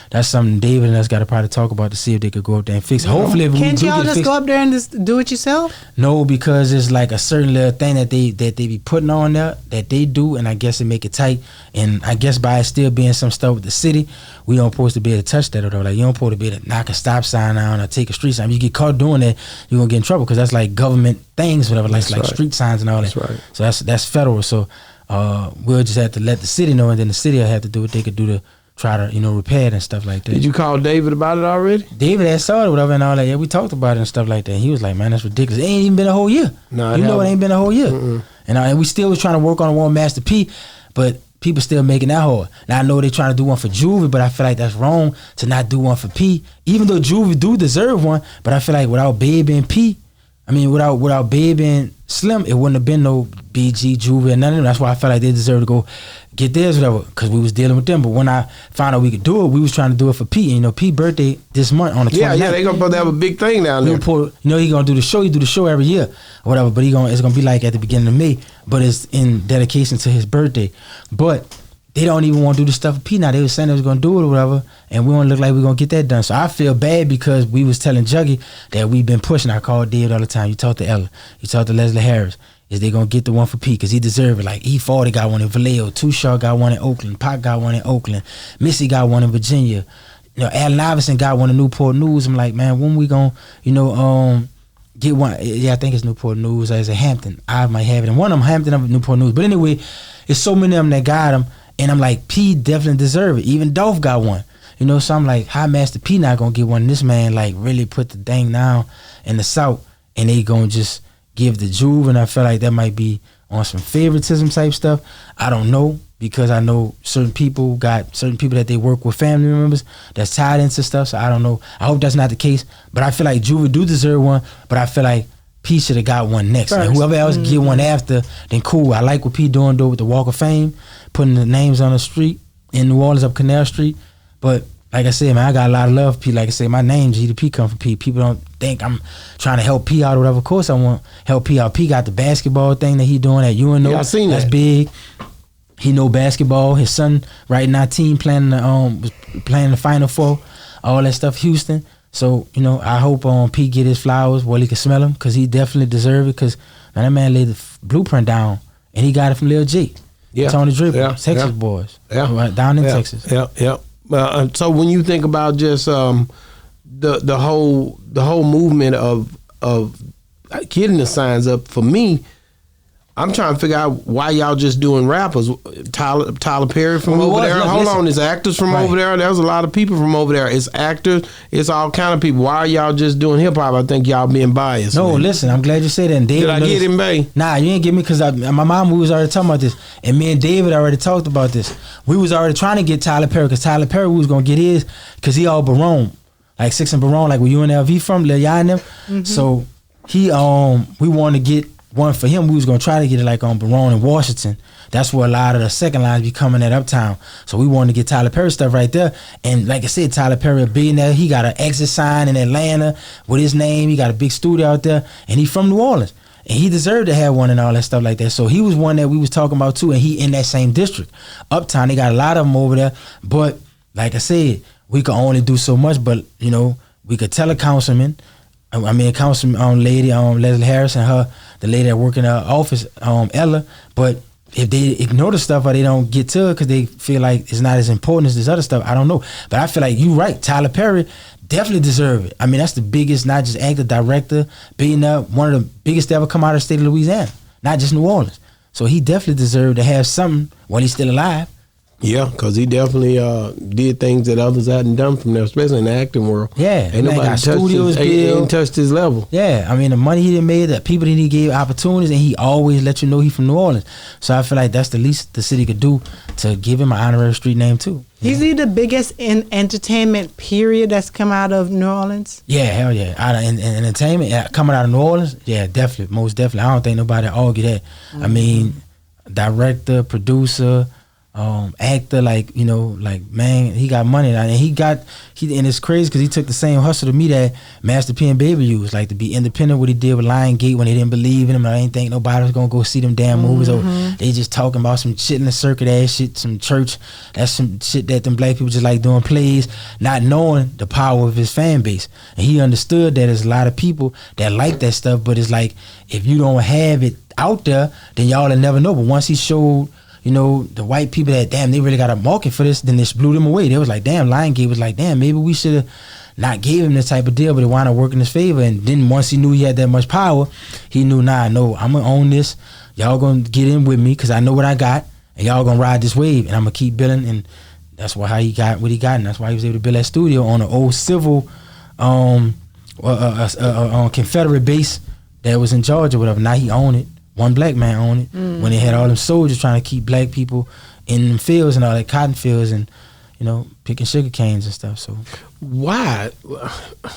that's something David and us got to probably talk about to see if they could go up there and fix it. Hopefully, if can't we do y'all get just fixed, go up there and just do it yourself? No, because it's like a certain little thing that they be putting on there that they do, and I guess it make it tight. And I guess by it still being some stuff with the city, we don't supposed to be able to touch that or though. Like, you don't supposed to be able to knock a stop sign down or take a street sign. If you get caught doing that, you're gonna get in trouble, because that's like government things, whatever, like street signs and all that. That's right. So that's federal. So we'll just have to let the city know, and then the city will have to do what they could do to try to, repair it and stuff like that. Did you call David about it already? David had saw it, whatever, and all that. Yeah, we talked about it and stuff like that. And he was like, man, that's ridiculous. It ain't even been a whole year. No, it ain't been a whole year. And we still was trying to work on one Master P, but people still making that hard. Now, I know they trying to do one for Juvie, but I feel like that's wrong to not do one for P, even though Juvie do deserve one. But I feel like without Baby and P, without Baby and Slim, it wouldn't have been no BG, Juvie, and none of them. That's why I felt like they deserve to go get theirs, whatever, because we was dealing with them. But when I found out we could do it, we was trying to do it for P. And P birthday this month on the 29th. Yeah, they gonna have a big thing down there. He gonna do the show. He do the show every year, or whatever. But it's gonna be like at the beginning of May. But it's in dedication to his birthday. But they don't even want to do the stuff for P now. They was saying they was gonna do it or whatever, and we don't look like we're gonna get that done. So I feel bad, because we was telling Juggy that we've been pushing. I call David all the time. You talk to Ella. You talk to Leslie Harris. Is they gonna get the one for P, because he deserve it. Like E40 got one in Vallejo, Too Short got one in Oakland, Pac got one in Oakland, Missy got one in Virginia, Allen Iverson got one in Newport News. I'm like, man, when we gonna get one? Yeah, I think it's Newport News, or is it Hampton? I might have it, and one of them Hampton of Newport News. But anyway, it's so many of them that got them, and I'm like, P definitely deserve it. Even Dolph got one. So I'm like, how Master P not gonna get one? And this man like really put the thing down in the South, and they gonna just give the Juve, and I feel like that might be on some favoritism type stuff. I don't know, because I know certain people that they work with, family members that's tied into stuff, so I don't know. I hope that's not the case, but I feel like Juve do deserve one, but I feel like P should have got one next. And whoever else get one after, then cool. I like what P doing though with the Walk of Fame, putting the names on the street in New Orleans up Canal Street, but like I said, man, I got a lot of love for P. Like I said, my name, GDP, come from P. People don't think I'm trying to help P out or whatever. Of course I want to help P out. P got the basketball thing that he doing at UNO. Yeah, I seen that's that. big. He know basketball. His son right now team playing the Final Four, all that stuff, Houston. So, I hope P get his flowers while he can smell them, because he definitely deserve it, because that man laid the blueprint down, and he got it from Lil G. Yeah. Tony Dribble, Yeah. Texas boys. Yeah. Right down in Texas. Yeah. So when you think about just the whole movement of getting the signs up for me. I'm trying to figure out why y'all just doing rappers. Tyler Perry from over there. Hold on, there's actors from over there. There's a lot of people from over there. It's actors. It's all kind of people. Why are y'all just doing hip hop? I think y'all being biased. No, man. listen, I'm glad you said that. And David, Did I get him, Bay? Nah, you ain't get me because my mom, we was already talking about this. And me and David already talked about this. We was already trying to get Tyler Perry because Tyler Perry, we was going to get his because he all Barone. Like 6 and Barone, like where UNLV from, Lil Yah and them. Mm-hmm. So he, we wanted to get one for him. We was gonna try to get it like on Barone and Washington. That's where a lot of the second lines be coming at Uptown. So we wanted to get Tyler Perry stuff right there. And like I said, Tyler Perry a billionaire. He got an exit sign in Atlanta with his name. He got a big studio out there, and he from New Orleans. And he deserved to have one and all that stuff like that. So he was one that we was talking about too, and he in that same district. Uptown, they got a lot of them over there. But like I said, we could only do so much. But you know, we could tell a councilman. I mean, councilman lady, Leslie Harris and the lady that work in her office, Ella. But if they ignore the stuff or they don't get to it because they feel like it's not as important as this other stuff, I don't know. But I feel like you right. Tyler Perry definitely deserve it. I mean, that's the biggest, not just actor, director, billionaire, one of the biggest to ever come out of the state of Louisiana, not just New Orleans. So he definitely deserved to have something while he's still alive. Yeah, because he definitely did things that others hadn't done from there, especially in the acting world. Yeah, ain't nobody ain't touched his level. Yeah, I mean the money he done made, the people that he gave opportunities, and he always let you know he from New Orleans. So I feel like that's the least the city could do to give him an honorary street name too. Is he the biggest in entertainment period that's come out of New Orleans? Yeah, hell yeah. In entertainment, coming out of New Orleans, yeah, definitely, most definitely. I don't think nobody argue that. Mm-hmm. I mean, director, producer, actor, like, you know, like, man, he got money, and and it's crazy because he took the same hustle to me that Master P and Baby used, like to be independent. What he did with Lion Gate when they didn't believe in him, I didn't think nobody was gonna go see them damn movies, or they just talking about some shit in the circuit ass shit, some church, that's some shit that them black people just like doing plays, not knowing the power of his fan base. And he understood that there's a lot of people that like that stuff, but it's like if you don't have it out there, then y'all will never know. But once he showed, you know, the white people that, damn, they really got a market for this, then this blew them away. They was like, damn, Lionsgate was like, damn, maybe we should have not gave him this type of deal, but it wound up working in his favor. And then once he knew he had that much power, he knew, I'm gonna own this. Y'all gonna get in with me because I know what I got, and y'all gonna ride this wave, and I'm gonna keep building. And that's how he got what he got, and that's why he was able to build that studio on an old civil, Confederate base that was in Georgia, whatever. Now he owned it. One black man owned it when they had all them soldiers trying to keep black people in them fields and all that cotton fields and, you know, picking sugar canes and stuff. So why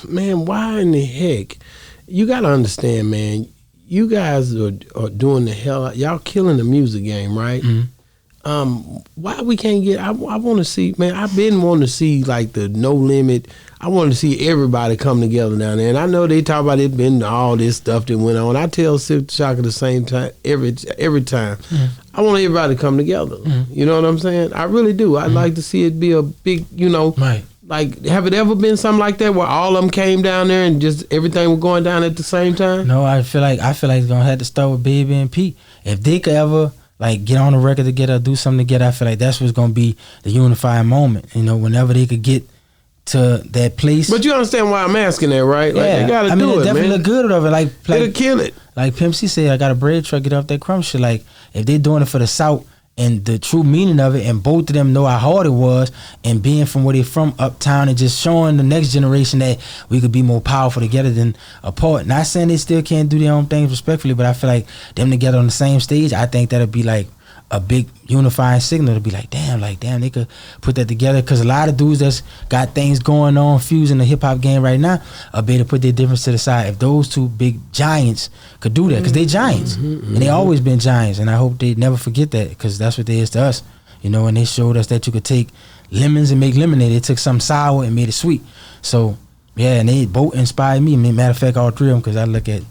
in the heck? You got to understand, man. You guys are doing the hell out. Y'all killing the music game, right? Mm-hmm. Why we can't get? I want to see, man. I've been wanting to see like the No Limit. I want to see everybody come together down there, and I know they talk about it been all this stuff that went on. I tell Silk Shock at the same time every time. Mm-hmm. I want everybody to come together. Mm-hmm. You know what I'm saying? I really do. I'd like to see it be a big, you know, right. Like, have it ever been something like that where all of them came down there and just everything was going down at the same time? No, I feel like it's gonna have to start with Baby and Pete. If they could ever like get on the record together, do something together, I feel like that's what's gonna be the unifying moment. You know, whenever they could get to that place. But you understand why I'm asking that, right? Like, yeah, they gotta do it, definitely man. Look good of it. Like it'll kill it. Like Pimp C said, I got a bread truck, get off that crumb shit. Like if they doing it for the South and the true meaning of it, and both of them know how hard it was, and being from where they from, uptown, and just showing the next generation that we could be more powerful together than apart. Not saying they still can't do their own things respectfully, but I feel like them together on the same stage, I think that'll be like a big unifying signal to be like, damn, they could put that together. Because a lot of dudes that's got things going on, fusing the hip-hop game right now, are better to put their difference to the side. If those two big giants could do that, because they giants, and they always been giants, and I hope they never forget that, because that's what they is to us, you know. And they showed us that you could take lemons and make lemonade. They took something sour and made it sweet. So yeah, and they both inspired me. Matter of fact, all three of them, because I look at,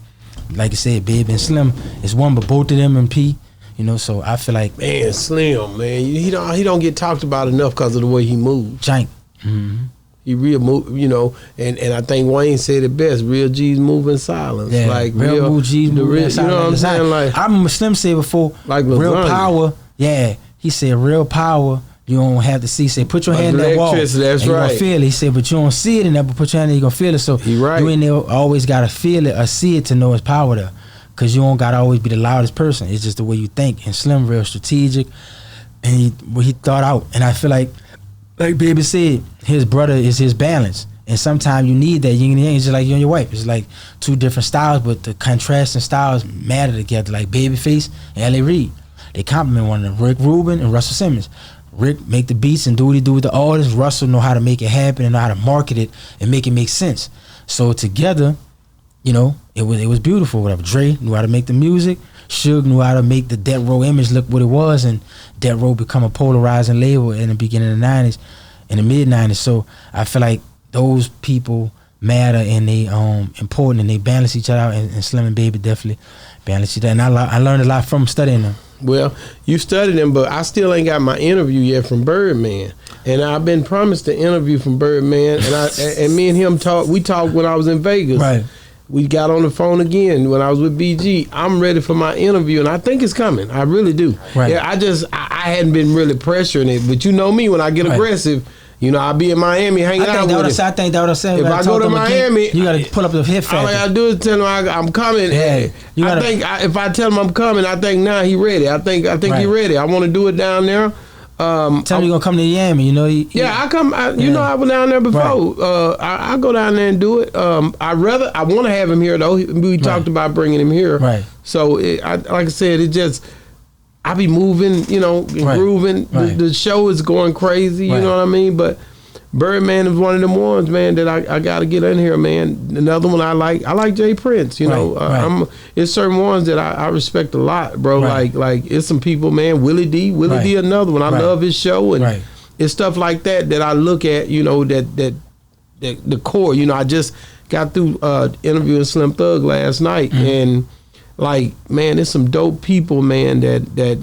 like I said, Babe and Slim is one, but both of them and P. You know, so I feel like, man, Slim, man, he don't get talked about enough because of the way he moves. Jank. Mm-hmm. He real move, you know, and I think Wayne said it best. Real G's move in silence. Yeah, like real G's move in silence. You know what I'm saying? Like, I remember Slim said before, like real lasagna. power. Yeah, he said real power You don't have to see. Say, put your hand in that wall. That's and you right. gonna feel it. He said, but you don't see it in there. But put your hand in, you gonna feel it. So He right. you ain't there always gotta feel it or see it to know its power there. Cause you don't gotta always be the loudest person. It's just the way you think. And Slim real strategic, and he thought out. And I feel like Baby said, his brother is his balance. And sometimes you need that yin and yang. It's just like you and your wife. It's like two different styles, but the contrasting styles matter together. Like Babyface and L.A. Reid, they complement one another. Rick Rubin and Russell Simmons. Rick make the beats and do what he do with the artists. Russell know how to make it happen and know how to market it and make it make sense. So together, you know, it was beautiful. Whatever. Dre knew how to make the music. Suge knew how to make the Death Row image look what it was, and Death Row become a polarizing label in the beginning of the 90s, in the mid 90s. So I feel like those people matter and they important and they balance each other out, and Slim and Baby definitely balance each other. And I learned a lot from studying them. Well, you studied them, but I still ain't got my interview yet from Birdman, and I've been promised the interview from Birdman, and me and him we talked when I was in Vegas. Right. We got on the phone again when I was with BG. I'm ready for my interview, and I think it's coming. I really do. Right. Yeah, I hadn't been really pressuring it, but you know me, when I get aggressive, you know, I'll be in Miami hanging out with him. I think that what I said. If I go to Miami, you got to pull up the hit factor. All I got to do is tell him I'm coming. Yeah, if I tell him I'm coming, I think now he ready. I think he ready. I want to do it down there. Tell him you're gonna come to Miami. You know. I come. You know, I was down there before. Right. I go down there and do it. I want to have him here though. We talked about bringing him here. Right. So like I said, it just I be moving, you know, and grooving. Right. The show is going crazy. You know what I mean? But Birdman is one of them ones, man, that I got to get in here, man. Another one I like Jay Prince. You know, it's certain ones that I respect a lot, bro. Like it's some people, man. Willie D, another one. I love his show, and it's stuff like that I look at. You know, that the core. You know, I just got through interviewing Slim Thug last night, and like, man, there's some dope people, man, that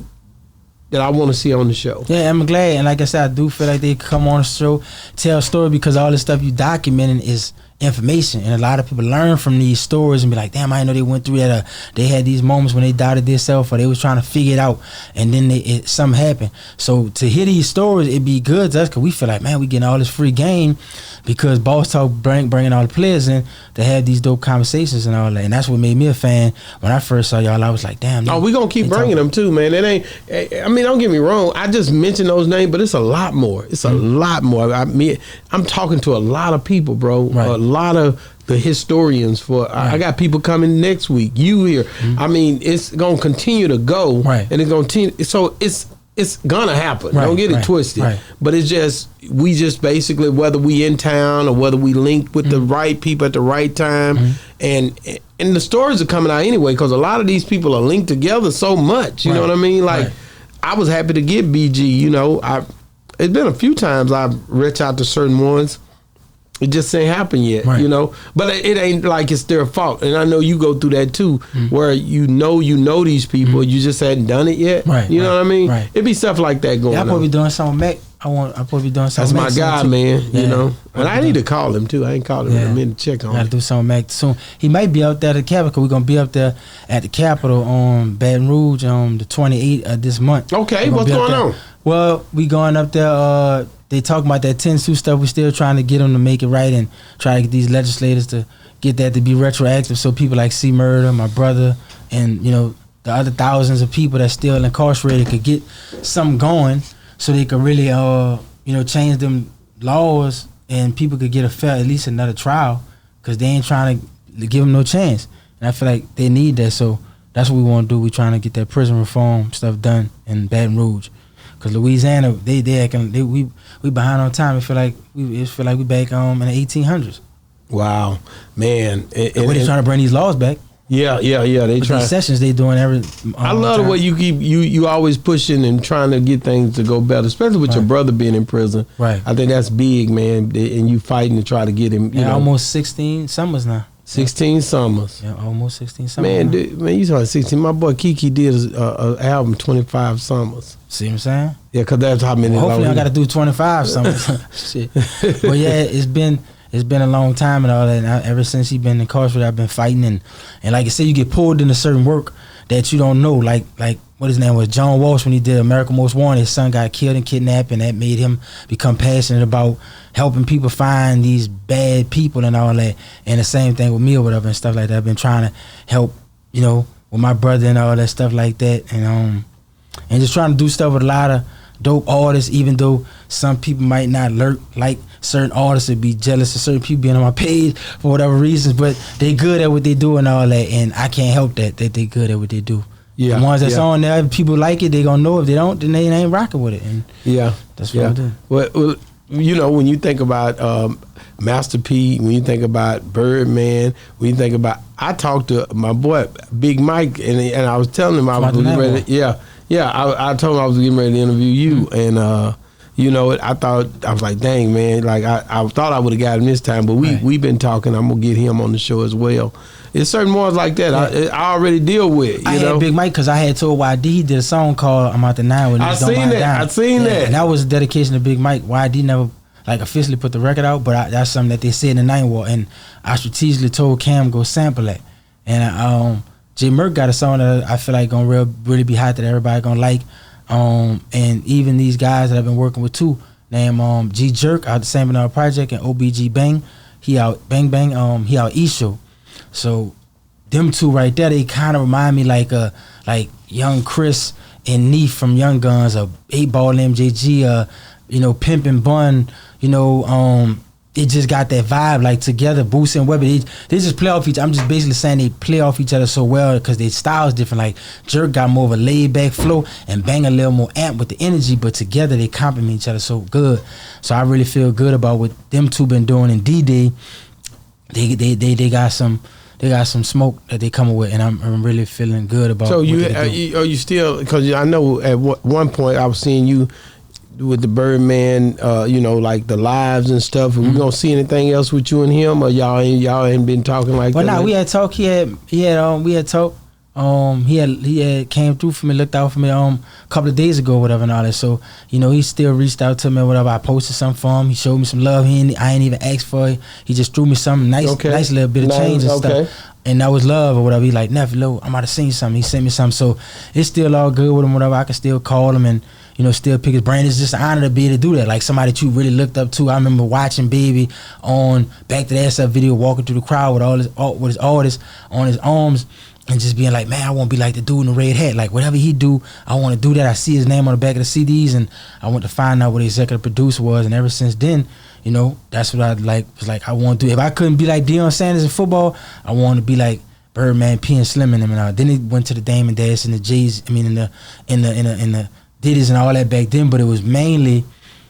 I want to see on the show. Yeah, I'm glad, and like I said, I do feel like they come on the show, tell a story, because all this stuff you documenting is information, and a lot of people learn from these stories and be like, damn, I didn't know they went through that. They had these moments when they doubted themselves, or they was trying to figure it out, and then something happened. So to hear these stories, it'd be good to us, because we feel like, man, we getting all this free game because Boss Talk bringing all the players in to have these dope conversations and all that. And that's what made me a fan. When I first saw y'all, I was like, damn. We gonna keep bringing them too, man. It ain't. I mean, don't get me wrong. I just mentioned those names, but it's a lot more. It's a lot more. I'm talking to a lot of people, bro. Right. A lot of the historians. I got people coming next week. You here? I mean, it's gonna continue to go, and it's gonna continue. So it's gonna happen. Don't get it twisted. But it's just, we just basically, whether we in town or whether we linked with the right people at the right time, and the stories are coming out anyway, because a lot of these people are linked together so much. You know what I mean? Like, I was happy to get BG. You know, it's been a few times I've reached out to certain ones. It just ain't happened yet, you know. But it ain't like it's their fault. And I know you go through that too, where you know these people, you just hadn't done it yet. You know what I mean? It'd be stuff like that going on. I'm probably doing something Mac. I'm probably doing something. That's my guy, man. You know. And I need to call him too. I ain't called him in a minute to check on him. Gotta do something Mac soon. He might be out there at the Capitol, because we're gonna be up there at the Capitol on Baton Rouge on the 28th of this month. Okay, what's going on? Well, we going up there. They talking about that 10-2 stuff. We still trying to get them to make it right and try to get these legislators to get that to be retroactive, so people like C. Murder, my brother, and you know the other thousands of people that's still incarcerated could get something going, so they could really change them laws, and people could get at least another trial, because they ain't trying to give them no chance. And I feel like they need that, so that's what we want to do. We trying to get that prison reform stuff done in Baton Rouge. Cause Louisiana, we behind on time. It feel like we back in the 1800s. Wow, man! And they trying to bring these laws back. Yeah. They try these sessions they doing every. I love the way you keep you always pushing and trying to get things to go better, especially with your brother being in prison. Right. I think that's big, man. And you fighting to try to get him. You know, almost 16 summers now. 16 summers. Yeah, almost 16 summers. Man, you talking 16. My boy Kiki did an album 25 summers. See what I'm saying? Yeah, because that's how many. Well, hopefully I got to do 25 summers. Shit. But yeah, it's been a long time and all that. And ever since he been incarcerated, I've been fighting. And like I said, you get pulled into certain work that you don't know. Like what his name was, John Walsh, when he did America Most Wanted, his son got killed and kidnapped, and that made him become passionate about helping people find these bad people and all that. And the same thing with me or whatever and stuff like that. I've been trying to help, you know, with my brother and all that stuff like that, and just trying to do stuff with a lot of dope artists, even though some people might not like certain artists or be jealous of certain people being on my page for whatever reasons, but they good at what they do and all that, and I can't help that they good at what they do. Yeah, the ones that's on there, if people like it, they gonna know. If they don't, then they ain't rocking with it. And that's what I do. Well, you know, when you think about Master P, when you think about Birdman, when you think about, I talked to my boy Big Mike, and I was telling him I was getting ready. I told him I was getting ready to interview you, and you know, I was like, dang man, like I thought I would have got him this time, but we've been talking. I'm gonna get him on the show as well. It's certain ones like that I already deal with. I had Big Mike because I had told YD he did a song called "I'm Out the Nine." When I seen that, and that was a dedication to Big Mike. YD never like officially put the record out, but that's something that they said in the Nine Wall, and I strategically told Cam go sample it. And J Merck got a song that I feel like gonna really be hot that everybody gonna like. And even these guys that I've been working with too, named G Jerk out the San Bernard Project, and OBG Bang, he out Bang Bang, he out East Show. So them two right there, they kind of remind me like Young Chris and Neef from Young Guns, or 8-Ball MJG, you know, Pimp and Bun, you know, it just got that vibe, like together, Boosie and Weber, they just play off each other. I'm just basically saying they play off each other so well because their style's different. Like Jerk got more of a laid back flow and Bang a little more amp with the energy, but together they complement each other so good. So I really feel good about what them two been doing. And D-Day, they got some smoke that they coming with, and I'm really feeling good about. So are you still? Because I know at one point I was seeing you with the Birdman, you know, like the lives and stuff. Are we gonna see anything else with you and him, or y'all ain't been talking like that? Well, we had talk. We had talk. He had came through for me, looked out for me a couple of days ago, whatever and all that. So you know, he still reached out to me, whatever. I posted something for him. He showed me some love. I ain't even asked for it. He just threw me something nice little bit of change and stuff. And that was love or whatever. He like, Nephew, I'm about to sing something. He sent me something. So it's still all good with him, whatever. I can still call him and, you know, still pick his brain. It's just an honor to be able to do that. Like somebody that you really looked up to. I remember watching Baby on Back to the Ass Up video, walking through the crowd with his artists on his arms, and just being like, man, I want to be like the dude in the red hat. Like whatever he do, I want to do that. I see his name on the back of the CDs, and I want to find out what the executive producer was. And ever since then, you know, that's what I was like, I want to do. If I couldn't be like Deion Sanders in football, I want to be like Birdman, P and Slim and them and all. Then he went to the Damon Dash and the J's. I mean, in the Diddy's and all that back then. But it was mainly,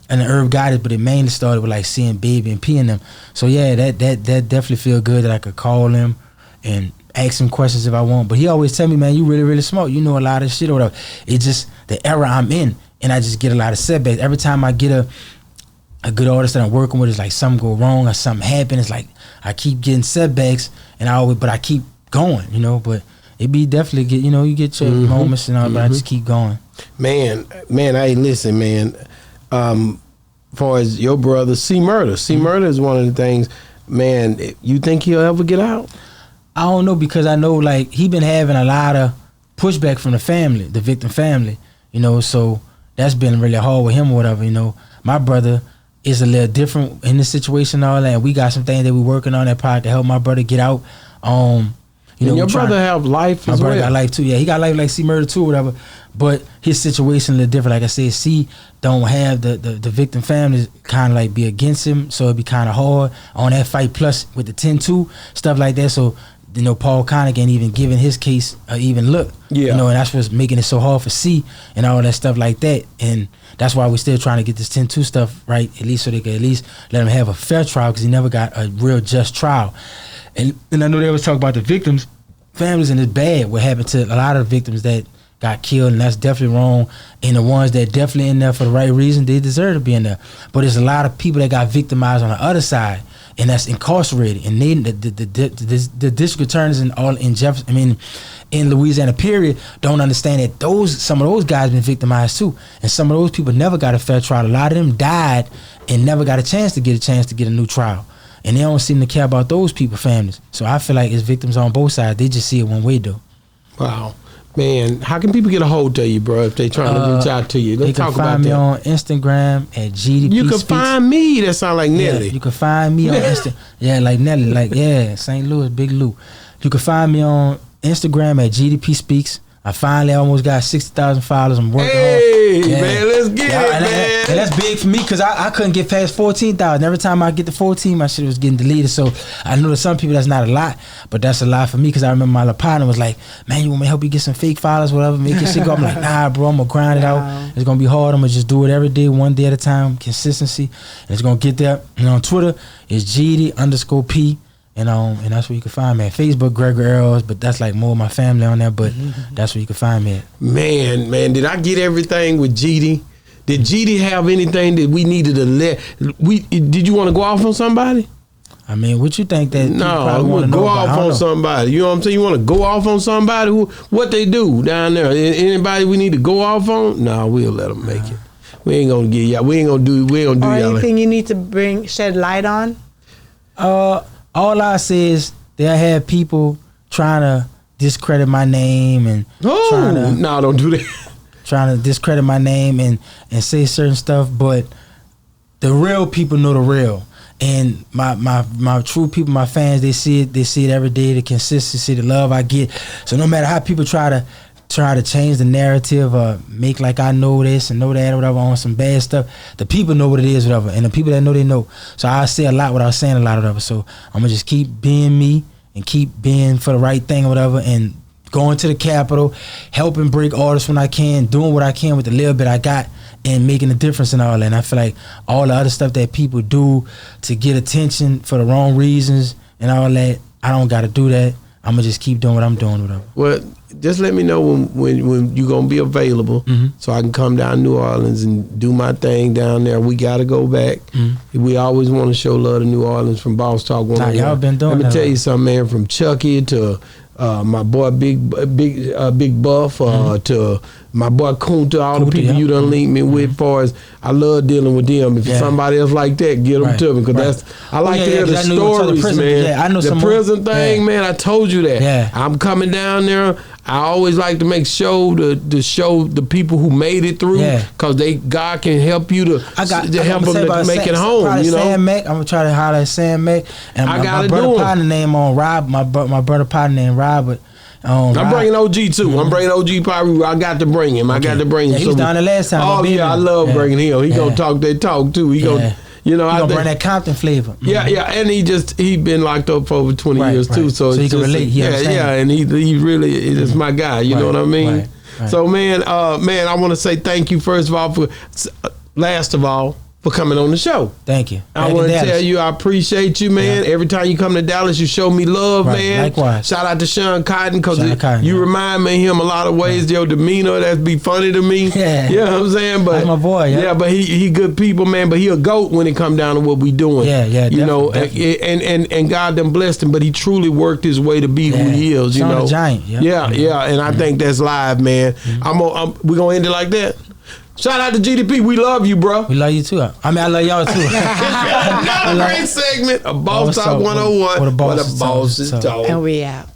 and the Herb got it. But it mainly started with like seeing Baby and P and them. So yeah, that definitely feel good that I could call him and ask him questions if I want. But he always tell me, man, you really really smart. You know a lot of shit or whatever. It's just the era I'm in, and I just get a lot of setbacks every time I get a good artist that I'm working with. Is like something go wrong or something happen. It's like I keep getting setbacks, and I keep going, you know. But it be definitely you get your moments and all, but I just keep going. Man, hey, listen, man. Far as your brother, C Murder is one of the things. Man, you think he'll ever get out? I don't know, because I know like he been having a lot of pushback from the family, the victim family, you know. So that's been really hard with him or whatever, you know. My brother is a little different in this situation and all that. And we got some things that we working on that probably to help my brother get out. You know, your brother have life as well. My brother got life too. Yeah, he got life like C Murder too or whatever. But his situation a little different. Like I said, C don't have the victim family kind of like be against him. So it'd be kind of hard on that fight. Plus with the 10-2, stuff like that. So, you know, Paul Connick ain't even giving his case even look. Yeah. You know, and that's what's making it so hard for C and all that stuff like that. And that's why we're still trying to get this 10-2 stuff right, at least so they can at least let him have a fair trial, because he never got a real just trial. And I know they always talk about the victims, families, and it's bad what happened to a lot of victims that got killed, and that's definitely wrong. And the ones that definitely in there for the right reason, they deserve to be in there. But there's a lot of people that got victimized on the other side, and that's incarcerated. And they, the district attorneys in Louisiana period don't understand that some of those guys been victimized too, and some of those people never got a fair trial. A lot of them died and never got a chance to get a new trial. And they don't seem to care about those people, families. So I feel like it's victims on both sides. They just see it one way though. Wow. Man, how can people get a hold of you, bro, if they trying to reach out to you? Let's talk about that. You can find me on Instagram at GEEDY. You can find me. That sound like Nelly. Yeah, you can find me on Instagram. Yeah, like Nelly. Like, yeah, St. Louis, Big Lou. You can find me on Instagram at GDP Speaks. I finally almost got 60,000 followers. I'm working hard. Yeah. Man, let's get it, man. And that's big for me because I couldn't get past 14,000. Every time I get to 14, my shit was getting deleted. So I know to some people that's not a lot, but that's a lot for me because I remember my little partner was like, man, you want me to help you get some fake followers, whatever, make your shit go. I'm like, nah, bro, I'm going to grind it out. It's going to be hard. I'm going to just do it every day, one day at a time, consistency. And it's going to get there. And on Twitter, it's GEEDY_P. And that's where you can find me at Facebook, Gregory Earls, but that's like more of my family on there, but that's where you can find me at. Man, did I get everything with GEEDY? Did GEEDY have anything that we needed to did you want to go off on somebody? I mean, what you think that No, I want to go off on somebody. You know what I'm saying? You want to go off on somebody? What they do down there? Anybody we need to go off on? No, we'll let them make it. We ain't gonna get y'all. We ain't gonna do or y'all. anything you need to shed light on? All I say is they had people trying to discredit my name and no, don't do that. Trying to discredit my name and say certain stuff, but the real people know the real. And my true people, my fans, they see it every day, the consistency, the love I get. So no matter how people try to change the narrative or make like I know this and know that or whatever on some bad stuff, the people know what it is, whatever. And the people that know, they know. So I say a lot without saying a lot, whatever. So I'm gonna just keep being me and keep being for the right thing or whatever, and going to the Capitol, helping break artists when I can, doing what I can with the little bit I got, and making a difference in all that. And I feel like all the other stuff that people do to get attention for the wrong reasons and all that, I don't got to do that. I'm going to just keep doing what I'm doing with them. Well, just let me know when you're going to be available so I can come down to New Orleans and do my thing down there. We got to go back. We always want to show love to New Orleans from Boss Talk 101. Y'all been doing that. Let me tell you something, man, from Chucky to my boy Big Buff to my boy Kunta, all the people you done linked me with. Far as I love dealing with them. If somebody else like that, get them to me, because I like to hear the stories, man. Yeah, I know the prison thing, man. I told you that. Yeah. I'm coming down there. I always like to make sure to show the people who made it through, because God can help you to help them to make it home. You know, Sam Mac. I'm gonna try to holler at Sam Mac, and my brother partner name on Rob. My brother partner named Robert. I'm bringing OG too. I'm bringing OG probably. I got to bring him. I got to bring him. He was down the last time. Oh yeah, I love bringing him. He gonna talk that talk too. He gonna. You know, I gonna bring that Compton flavor. Yeah, and he been locked up for over 20 years too, so he can relate. And he really is my guy. You know what I mean? Right. So man, I want to say thank you first of all last of all for coming on the show. Thank you. I want to tell you I appreciate you, man. Every time you come to Dallas, you show me love, man. Likewise. Shout out to Sean Cotton, because you remind me of him a lot of ways. Your demeanor, that's be funny to me. Yeah. You know what I'm saying? But that's my boy. Yeah, but he good people, man. But he a goat when it come down to what we doing. Yeah. You know, definitely. And God done blessed him, but he truly worked his way to be who he is. You know, a giant. Yeah. And I think that's live, man. We gonna end it like that. Shout out to GDP. We love you, bro. We love you too. I mean, I love y'all too. Another great segment of Boss Talk 101. What a boss is talk. And we out.